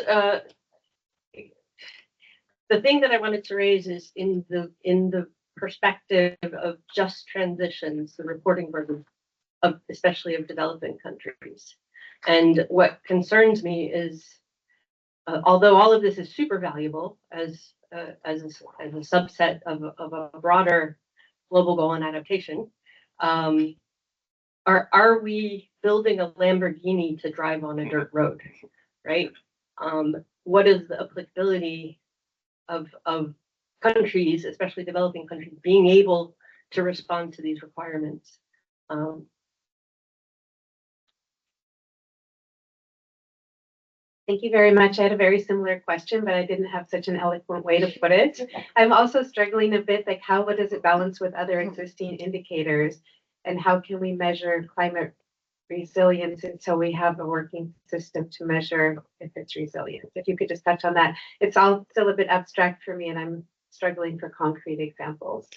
S10: the thing that I wanted to raise is in the perspective of just transitions, the reporting burden of especially of developing countries. And what concerns me is, although all of this is super valuable as a subset of a broader global goal on adaptation, are we building a Lamborghini to drive on a dirt road, right? What is the applicability of countries, especially developing countries, being able to respond to these requirements?
S15: Thank you very much. I had a very similar question, but I didn't have such an eloquent way to put it. I'm also struggling a bit, like what does it balance with other existing indicators, and how can we measure climate resilience until we have a working system to measure if it's resilient? If you could just touch on that. It's all still a bit abstract for me, and I'm struggling for concrete examples.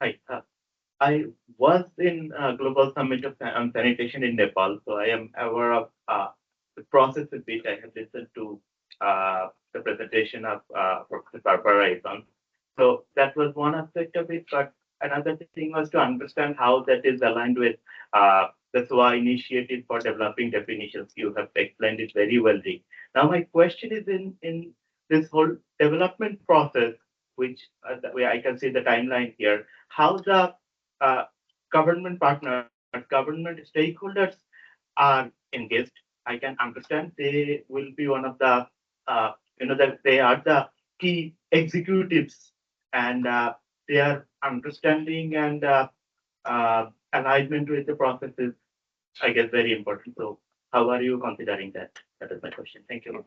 S16: Hi. I was in Global Summit on Sanitation in Nepal, so I am aware of the process with which I have listened to the presentation of Professor Barbara. So that was one aspect of it, but another thing was to understand how that is aligned with the SWA initiative for developing definitions. You have explained it very well. Now my question is in this whole development process, which the way I can see the timeline here, how the government partners, government stakeholders are engaged. I can understand they will be one of the, that they are the key executives, and their understanding and alignment with the process is, I guess, very important. So how are you considering that? That is my question. Thank you.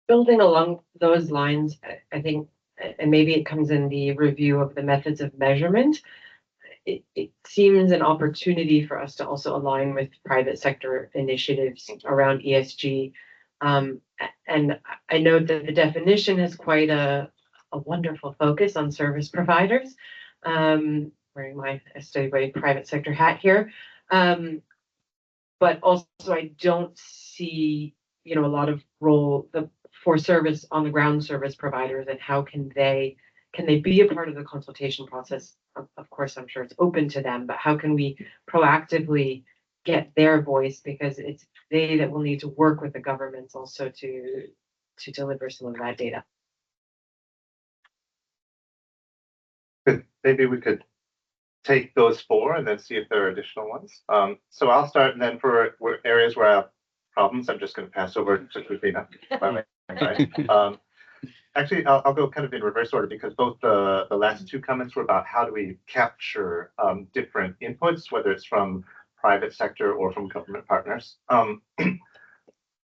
S10: Building along those lines, I think, and maybe it comes in the review of the methods of measurement, it seems an opportunity for us to also align with private sector initiatives around ESG. And I know that the definition has quite a wonderful focus on service providers, wearing my SWA private sector hat here. But also I don't see, a lot of role for service on the ground service providers, and how can they be a part of the consultation process? Of course, I'm sure it's open to them, but how can we proactively get their voice, because it's they that will need to work with the governments also to deliver some of that data.
S13: Maybe we could take those four and then see if there are additional ones. So I'll start, and then for areas where I have problems, I'm just going to pass over to Christina. Actually, I'll go kind of in reverse order because both the last two comments were about how do we capture different inputs, whether it's from private sector or from government partners.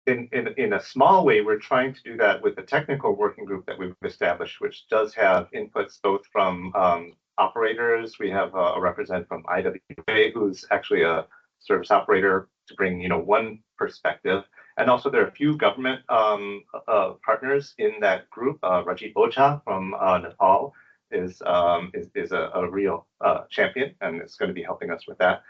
S13: In a small way, we're trying to do that with the technical working group that we've established, which does have inputs both from operators. We have a representative from IWA, who's actually a service operator, to bring one perspective. And also there are a few government partners in that group. Rajiv Ocha from Nepal is a real champion, and is going to be helping us with that.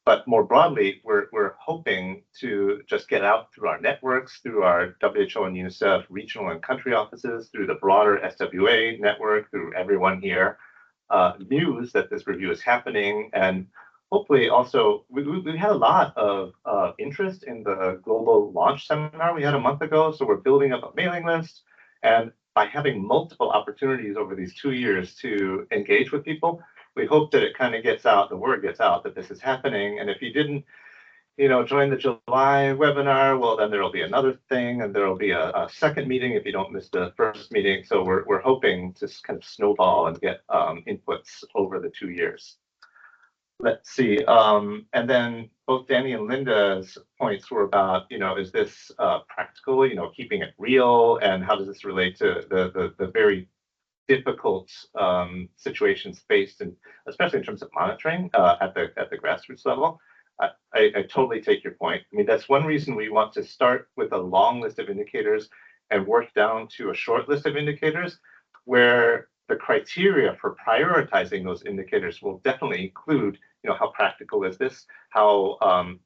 S13: But more broadly, we're hoping to just get out through our networks, through our WHO and UNICEF regional and country offices, through the broader SWA network, through everyone here, news that this review is happening. And hopefully also, we had a lot of interest in the global launch seminar we had a month ago. So we're building up a mailing list. And by having multiple opportunities over these 2 years to engage with people, we hope that it kind of gets out, the word gets out that this is happening. And if you didn't, join the July webinar, well, then there'll be another thing, and there'll be a second meeting if you don't miss the first meeting. So we're hoping to kind of snowball and get inputs over the 2 years. Let's see. And then both Danny and Linda's points were about, is this practical, keeping it real, and how does this relate to the very difficult situations faced, and especially in terms of monitoring at the grassroots level. I totally take your point. I mean, that's one reason we want to start with a long list of indicators and work down to a short list of indicators, where the criteria for prioritizing those indicators will definitely include, how practical is this? How, are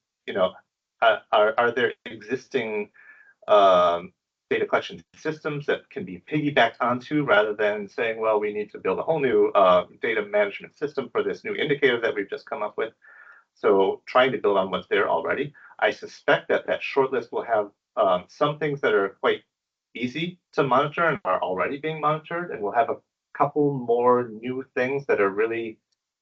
S13: there existing data collection systems that can be piggybacked onto, rather than saying, well, we need to build a whole new data management system for this new indicator that we've just come up with. So trying to build on what's there already. I suspect that short list will have some things that are quite easy to monitor and are already being monitored, and we'll have a couple more new things that are really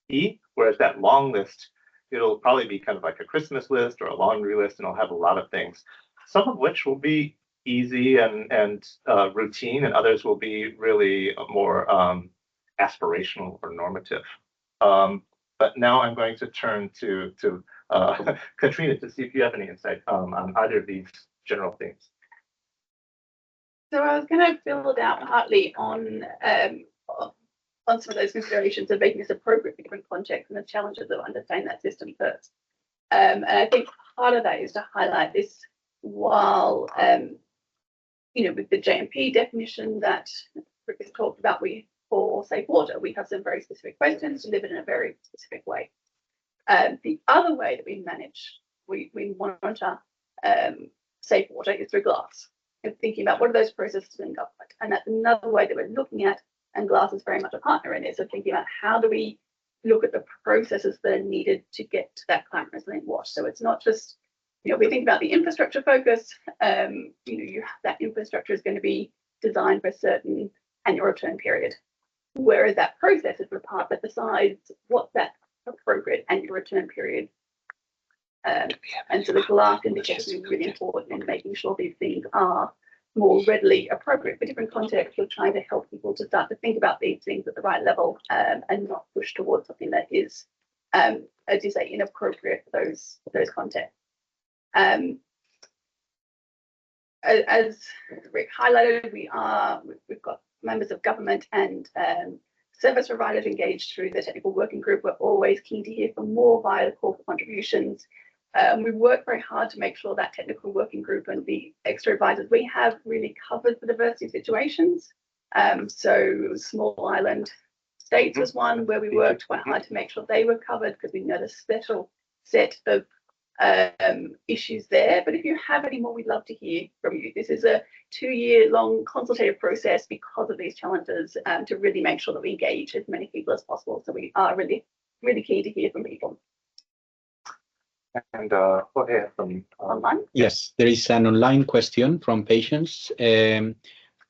S13: key, whereas that long list, it'll probably be kind of like a Christmas list or a laundry list, and it'll have a lot of things, some of which will be easy and routine, and others will be really more aspirational or normative. But now I'm going to turn to Katrina to see if you have any insight on either of these general themes.
S14: So I was going to build out partly on some of those considerations of making this appropriate for different contexts and the challenges of understanding that system first. And I think part of that is to highlight this, while with the JMP definition that Rick has talked about, for safe water, we have some very specific questions delivered in a very specific way. The other way that we manage, we monitor safe water is through GLASS, and thinking about what are those processes in government. And that's another way that we're looking at, and GLASS is very much a partner in this, so thinking about how do we look at the processes that are needed to get to that climate resilient wash. So it's not just, we think about the infrastructure focus, that infrastructure is going to be designed for a certain annual return period, whereas that process is the part that decides what that appropriate annual return period. And so the GLASS indicators is really important in making sure these things are more readily appropriate for different contexts. We're trying to help people to start to think about these things at the right level, and not push towards something that is, as you say, inappropriate for those contexts. As Rick highlighted, we've got members of government and service providers engaged through the technical working group. We're always keen to hear from more via the call for contributions. We work very hard to make sure that technical working group and the extra advisors we have really covers the diversity of situations. So small island states was one where we worked quite hard to make sure they were covered, because we know the special set of issues there. But if you have any more, we'd love to hear from you. This is a 2-year-long consultative process because of these challenges, to really make sure that we engage as many people as possible. So we are really, really keen to hear from people.
S13: And Jorge from
S14: online.
S4: Yes, there is an online question from patients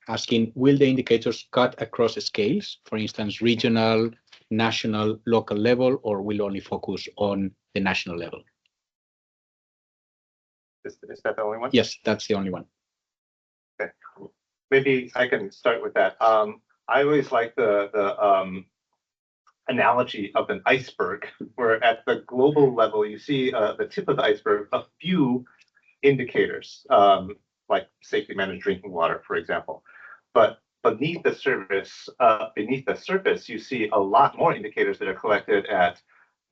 S4: asking, will the indicators cut across scales, for instance, regional, national, local level, or will only focus on the national level?
S13: Is that the only one?
S4: Yes, that's the only one.
S13: Okay. Maybe I can start with that. I always like the analogy of an iceberg, where at the global level, you see the tip of the iceberg, a few indicators, like safely managed drinking water, for example. But beneath the surface, you see a lot more indicators that are collected at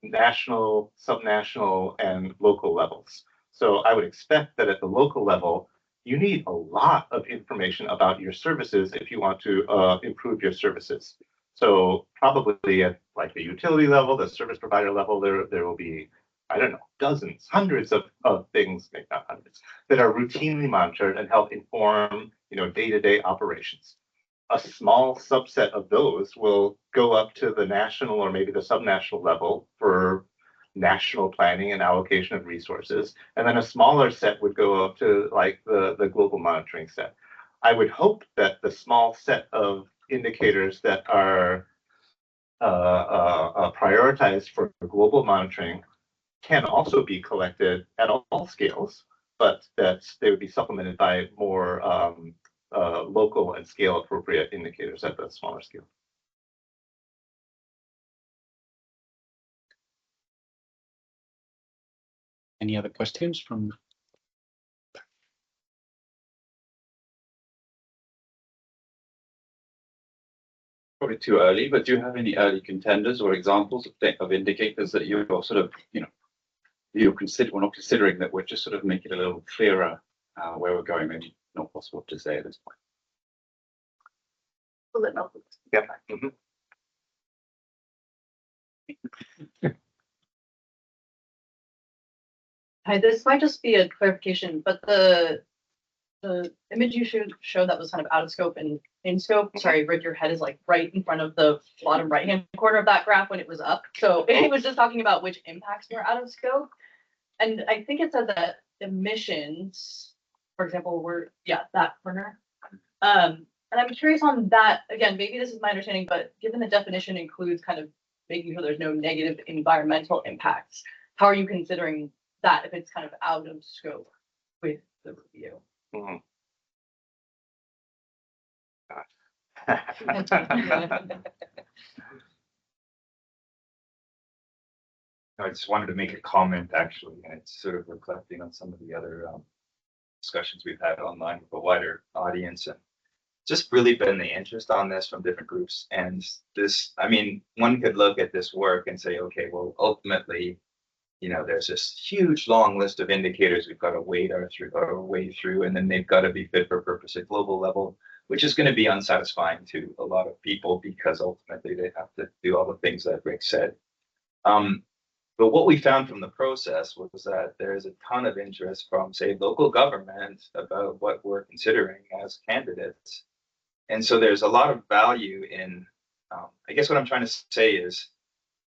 S13: national, subnational, and local levels. So I would expect that at the local level, you need a lot of information about your services if you want to improve your services. So probably at like the utility level, the service provider level, there will be, I don't know, dozens, hundreds of things, maybe not hundreds, that are routinely monitored and help inform, day-to-day operations. A small subset of those will go up to the national or maybe the subnational level for national planning and allocation of resources. And then a smaller set would go up to like the global monitoring set. I would hope that the small set of indicators that are prioritized for global monitoring can also be collected at all scales, but that they would be supplemented by more local and scale appropriate indicators at the smaller scale.
S4: Any other questions from?
S5: Probably too early, but do you have any early contenders or examples of indicators that you're sort of, you're not considering, that we're just sort of make it a little clearer where we're going? Maybe not possible to say at this point.
S14: We'll let Malcolm.
S13: Yeah. Mm-hmm.
S17: Hi, this might just be a clarification, but the image you show that was kind of out of scope and in scope. Sorry, Rick, your head is like right in front of the bottom right-hand corner of that graph when it was up. So it was just talking about which impacts were out of scope. And I think it said that emissions, for example, were, that corner. And I'm curious on that, again, maybe this is my understanding, but given the definition includes kind of making sure there's no negative environmental impacts, how are you considering that if it's kind of out of scope with the review?
S13: Mm-hmm.
S18: I just wanted to make a comment, actually, and it's sort of reflecting on some of the other discussions we've had online with a wider audience, and just really been the interest on this from different groups. And this, I mean, one could look at this work and say, okay, well, ultimately, there's this huge long list of indicators we've got to wade our way through, and then they've got to be fit for purpose at global level, which is going to be unsatisfying to a lot of people because ultimately they have to do all the things that Rick said. But what we found from the process was that there's a ton of interest from, say, local government about what we're considering as candidates. And so there's a lot of value in, I guess what I'm trying to say is,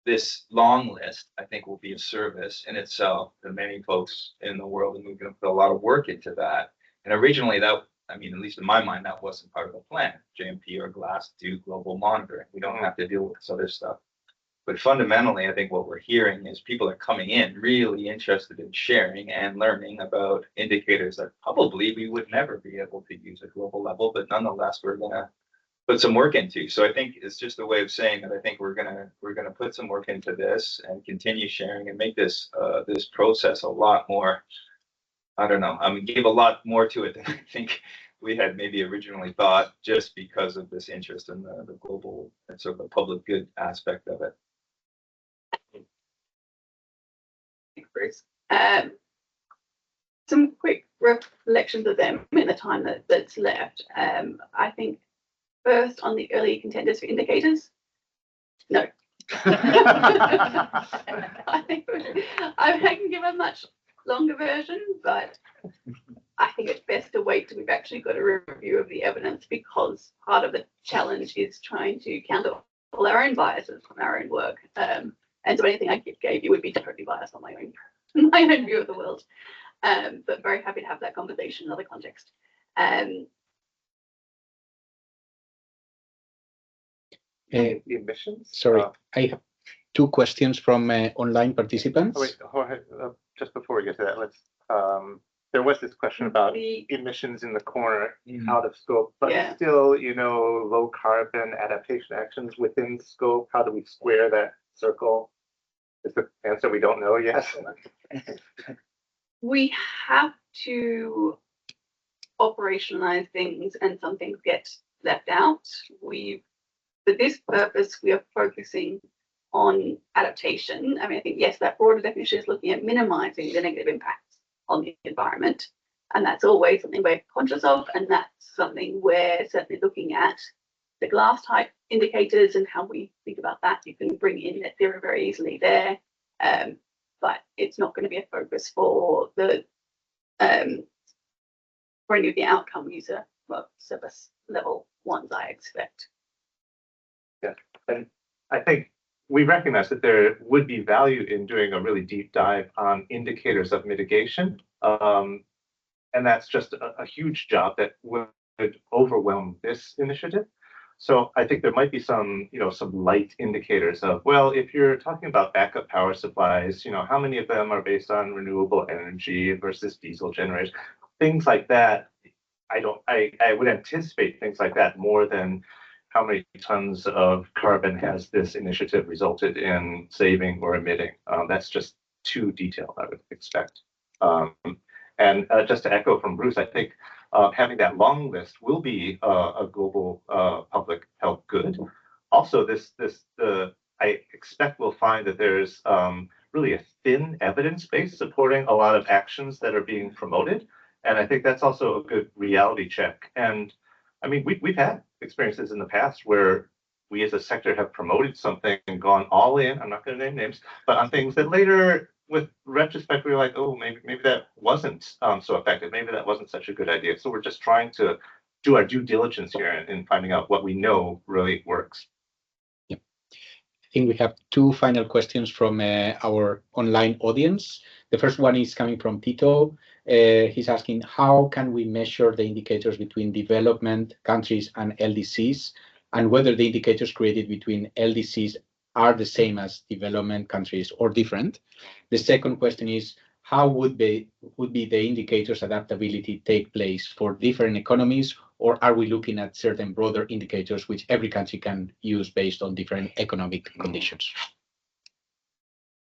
S18: this long list, I think, will be a service in itself to many folks in the world, and we're going to put a lot of work into that. And originally that, I mean, at least in my mind, that wasn't part of the plan. JMP or GLASS do global monitoring. We don't have to deal with this other stuff. But fundamentally, I think what we're hearing is people are coming in really interested in sharing and learning about indicators that probably we would never be able to use at global level, but nonetheless, we're going to put some work into. So I think it's just a way of saying that I think we're gonna put some work into this and continue sharing and make this this process a lot more, I don't know, I mean, gave a lot more to it than I think we had maybe originally thought, just because of this interest in the global and sort of the public good aspect of it.
S14: Thanks, Bruce. Some quick reflections of them in the time that's left. I think first on the early contenders for indicators. No. I think I can give a much longer version, but I think it's best to wait till we've actually got a review of the evidence, because part of the challenge is trying to counter all our own biases from our own work. And so anything I gave you would be totally biased on my own view of the world. But very happy to have that conversation in another context.
S13: the emissions.
S4: Sorry, I have two questions from online participants.
S13: Oh, wait, Jorge, just before we get to that, let's. There was this question about emissions in the corner, out of scope, but still, you know, low carbon adaptation actions within scope. How do we square that circle? Is the answer we don't know yet?
S14: We have to operationalize things, and some things get left out. For this purpose, we are focusing on adaptation. I mean, I think, yes, that broader definition is looking at minimizing the negative impacts on the environment. And that's always something we're conscious of. And that's something we're certainly looking at. The glass type indicators and how we think about that, you can bring in net zero very easily there. But it's not going to be a focus for the for any of the outcome user service level ones, I expect.
S13: Yeah, and I think we recognize that there would be value in doing a really deep dive on indicators of mitigation. And that's just a huge job that would overwhelm this initiative. So I think there might be some, you know, some light indicators of, well, if you're talking about backup power supplies, you know, how many of them are based on renewable energy versus diesel generation, things like that. I would anticipate things like that more than how many tons of carbon has this initiative resulted in saving or emitting. That's just too detailed, I would expect. And just to echo from Bruce, I think having that long list will be a global public health good. Also, I expect we'll find that there's really a thin evidence base supporting a lot of actions that are being promoted. And I think that's also a good reality check. And I mean, we've had experiences in the past where we as a sector have promoted something and gone all in. I'm not going to name names, but on things that later, with retrospect, we were like, oh, maybe that wasn't so effective. Maybe that wasn't such a good idea. So we're just trying to do our due diligence here in finding out what we know really works.
S4: Yeah. I think we have two final questions from our online audience. The first one is coming from Tito. He's asking, how can we measure the indicators between development countries and LDCs, and whether the indicators created between LDCs are the same as development countries or different? The second question is, how would be the indicators adaptability take place for different economies, or are we looking at certain broader indicators which every country can use based on different economic conditions?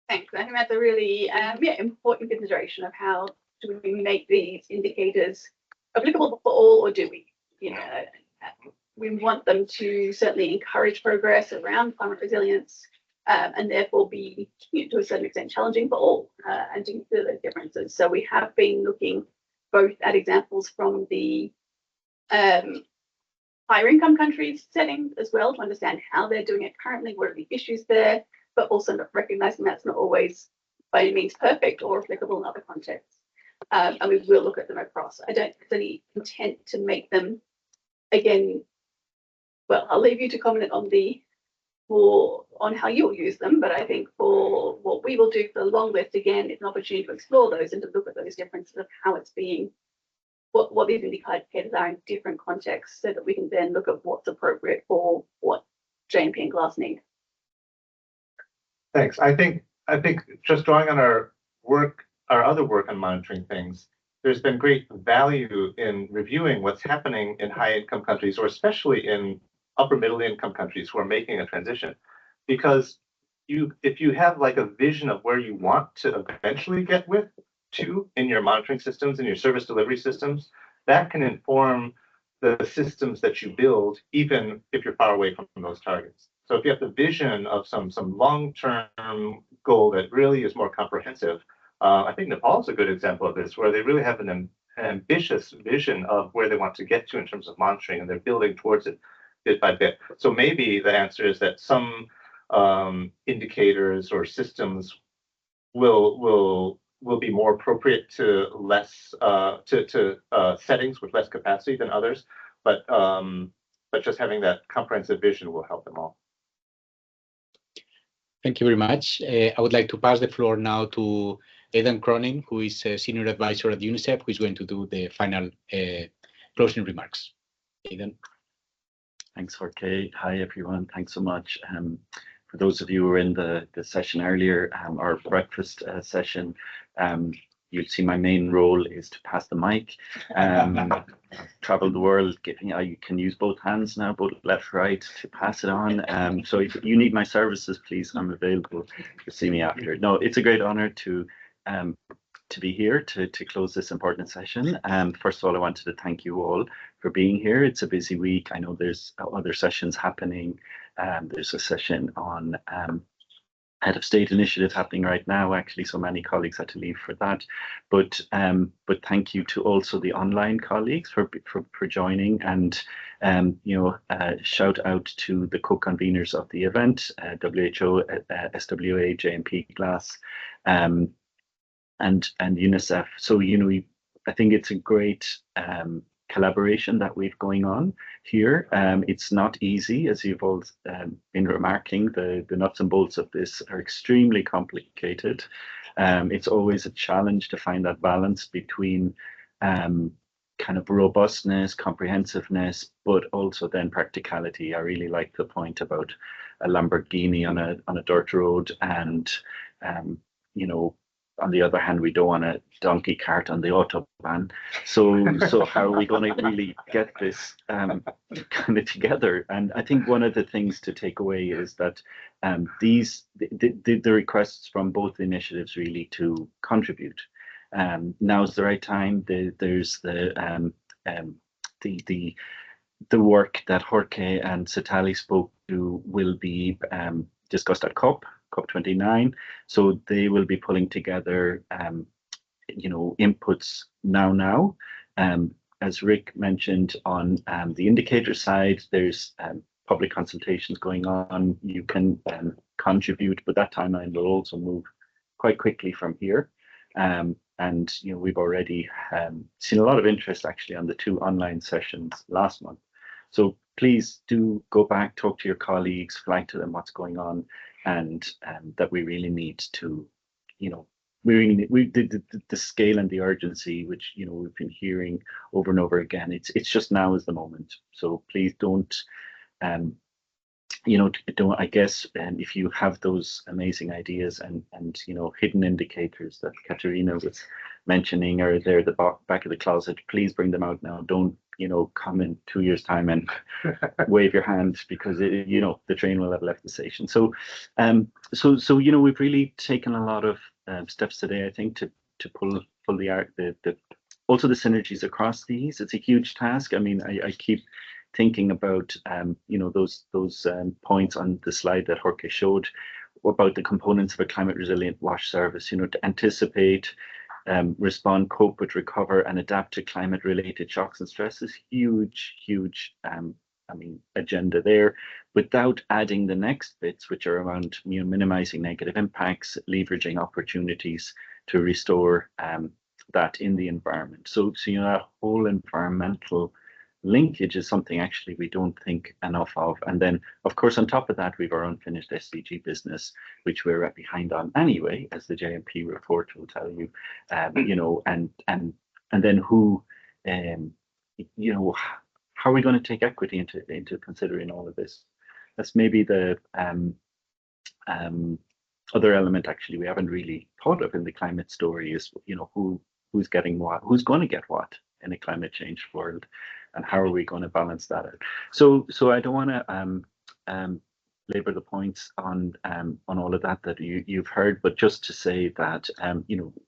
S14: Thanks. I think that's a really important consideration of how do we make these indicators applicable for all, or do we? You know, we want them to certainly encourage progress around climate resilience, and therefore be, you know, to a certain extent challenging for all, and to consider those differences. So we have been looking both at examples from the higher income countries settings as well to understand how they're doing it currently, what are the issues there, but also not recognizing that's not always by any means perfect or applicable in other contexts. And we will look at them across. I don't have any intent to make them, again, well, I'll leave you to comment on how you'll use them, but I think for what we will do for the long list, again, it's an opportunity to explore those and to look at those differences of how it's being, what these indicators are in different contexts, so that we can then look at what's appropriate for what JMP and GLAS need.
S13: Thanks. I think just drawing on our other work on monitoring things, there's been great value in reviewing what's happening in high income countries, or especially in upper middle income countries who are making a transition. Because if you have like a vision of where you want to eventually get to in your monitoring systems and your service delivery systems, that can inform the systems that you build, even if you're far away from those targets. So if you have the vision of some long-term goal that really is more comprehensive, I think Nepal is a good example of this, where they really have an ambitious vision of where they want to get to in terms of monitoring, and they're building towards it bit by bit. So maybe the answer is that some indicators or systems will be more appropriate to less settings with less capacity than others, but just having that comprehensive vision will help them all.
S4: Thank you very much. I would like to pass the floor now to Aidan Cronin, who is a senior advisor at UNICEF, who is going to do the final closing remarks. Aidan.
S19: Thanks, Jorge. Hi, everyone. Thanks so much. For those of you who were in the session earlier, our breakfast session, you'll see my main role is to pass the mic. Travel the world, you can use both hands now, both left, right, to pass it on. So if you need my services, please, I'm available to see me after. No, it's a great honor to be here to close this important session. First of all, I wanted to thank you all for being here. It's a busy week. I know there's other sessions happening. There's a session on head of state initiative happening right now, actually, so many colleagues had to leave for that. But thank you to also the online colleagues for joining, and shout out to the co-conveners of the event, WHO, SWA, JMP, GLAS, and UNICEF. So I think it's a great collaboration that we've going on here. It's not easy, as you've all been remarking. The nuts and bolts of this are extremely complicated. It's always a challenge to find that balance between kind of robustness, comprehensiveness, but also then practicality. I really like the point about a Lamborghini on a dirt road, and on the other hand, we don't want a donkey cart on the autobahn. So how are we going to really get this kind of together? And I think one of the things to take away is that the requests from both initiatives really to contribute. Now's the right time. There's the work that Jorge and Sitali spoke to will be discussed at COP29. So they will be pulling together, inputs now. As Rick mentioned, on the indicator side, there's public consultations going on. You can contribute, but that timeline will also move quite quickly from here. And we've already seen a lot of interest actually on the 2 online sessions last month. So please do go back, talk to your colleagues, flag to them what's going on, and that we really need to, the scale and the urgency, which we've been hearing over and over again. It's just now is the moment. So please don't. I guess, if you have those amazing ideas and hidden indicators that Katerina was mentioning, are there at the back of the closet, please bring them out now. Don't come in 2 years' time and wave your hand, because the train will have left the station. So we've really taken a lot of steps today, I think, to pull the also the synergies across these. It's a huge task. I mean, I keep thinking about those points on the slide that Jorge showed about the components of a climate resilient WASH service, to anticipate, respond, cope with, recover, and adapt to climate related shocks and stresses. Huge agenda there, without adding the next bits, which are around minimizing negative impacts, leveraging opportunities to restore that in the environment. So that whole environmental linkage is something actually we don't think enough of. And then, of course, on top of that, we've our unfinished SDG business, which we're behind on anyway, as the JMP report will tell you. And then how are we going to take equity into considering all of this? That's maybe the other element actually we haven't really thought of in the climate story is, who's getting what, who's going to get what in a climate change world, and how are we going to balance that out? So I don't want to labor the points on all of that you've heard, but just to say that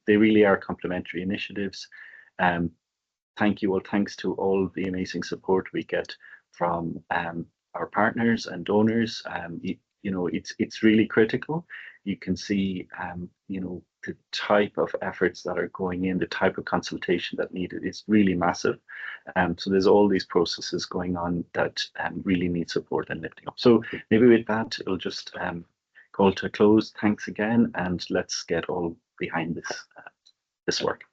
S19: they really are complementary initiatives. Thank you all. Thanks to all the amazing support we get from our partners and donors. It's really critical. You can see the type of efforts that are going in, the type of consultation that needed is really massive. So there's all these processes going on that really need support and lifting up. So maybe with that, it'll just call to a close. Thanks again, and let's get all behind this work.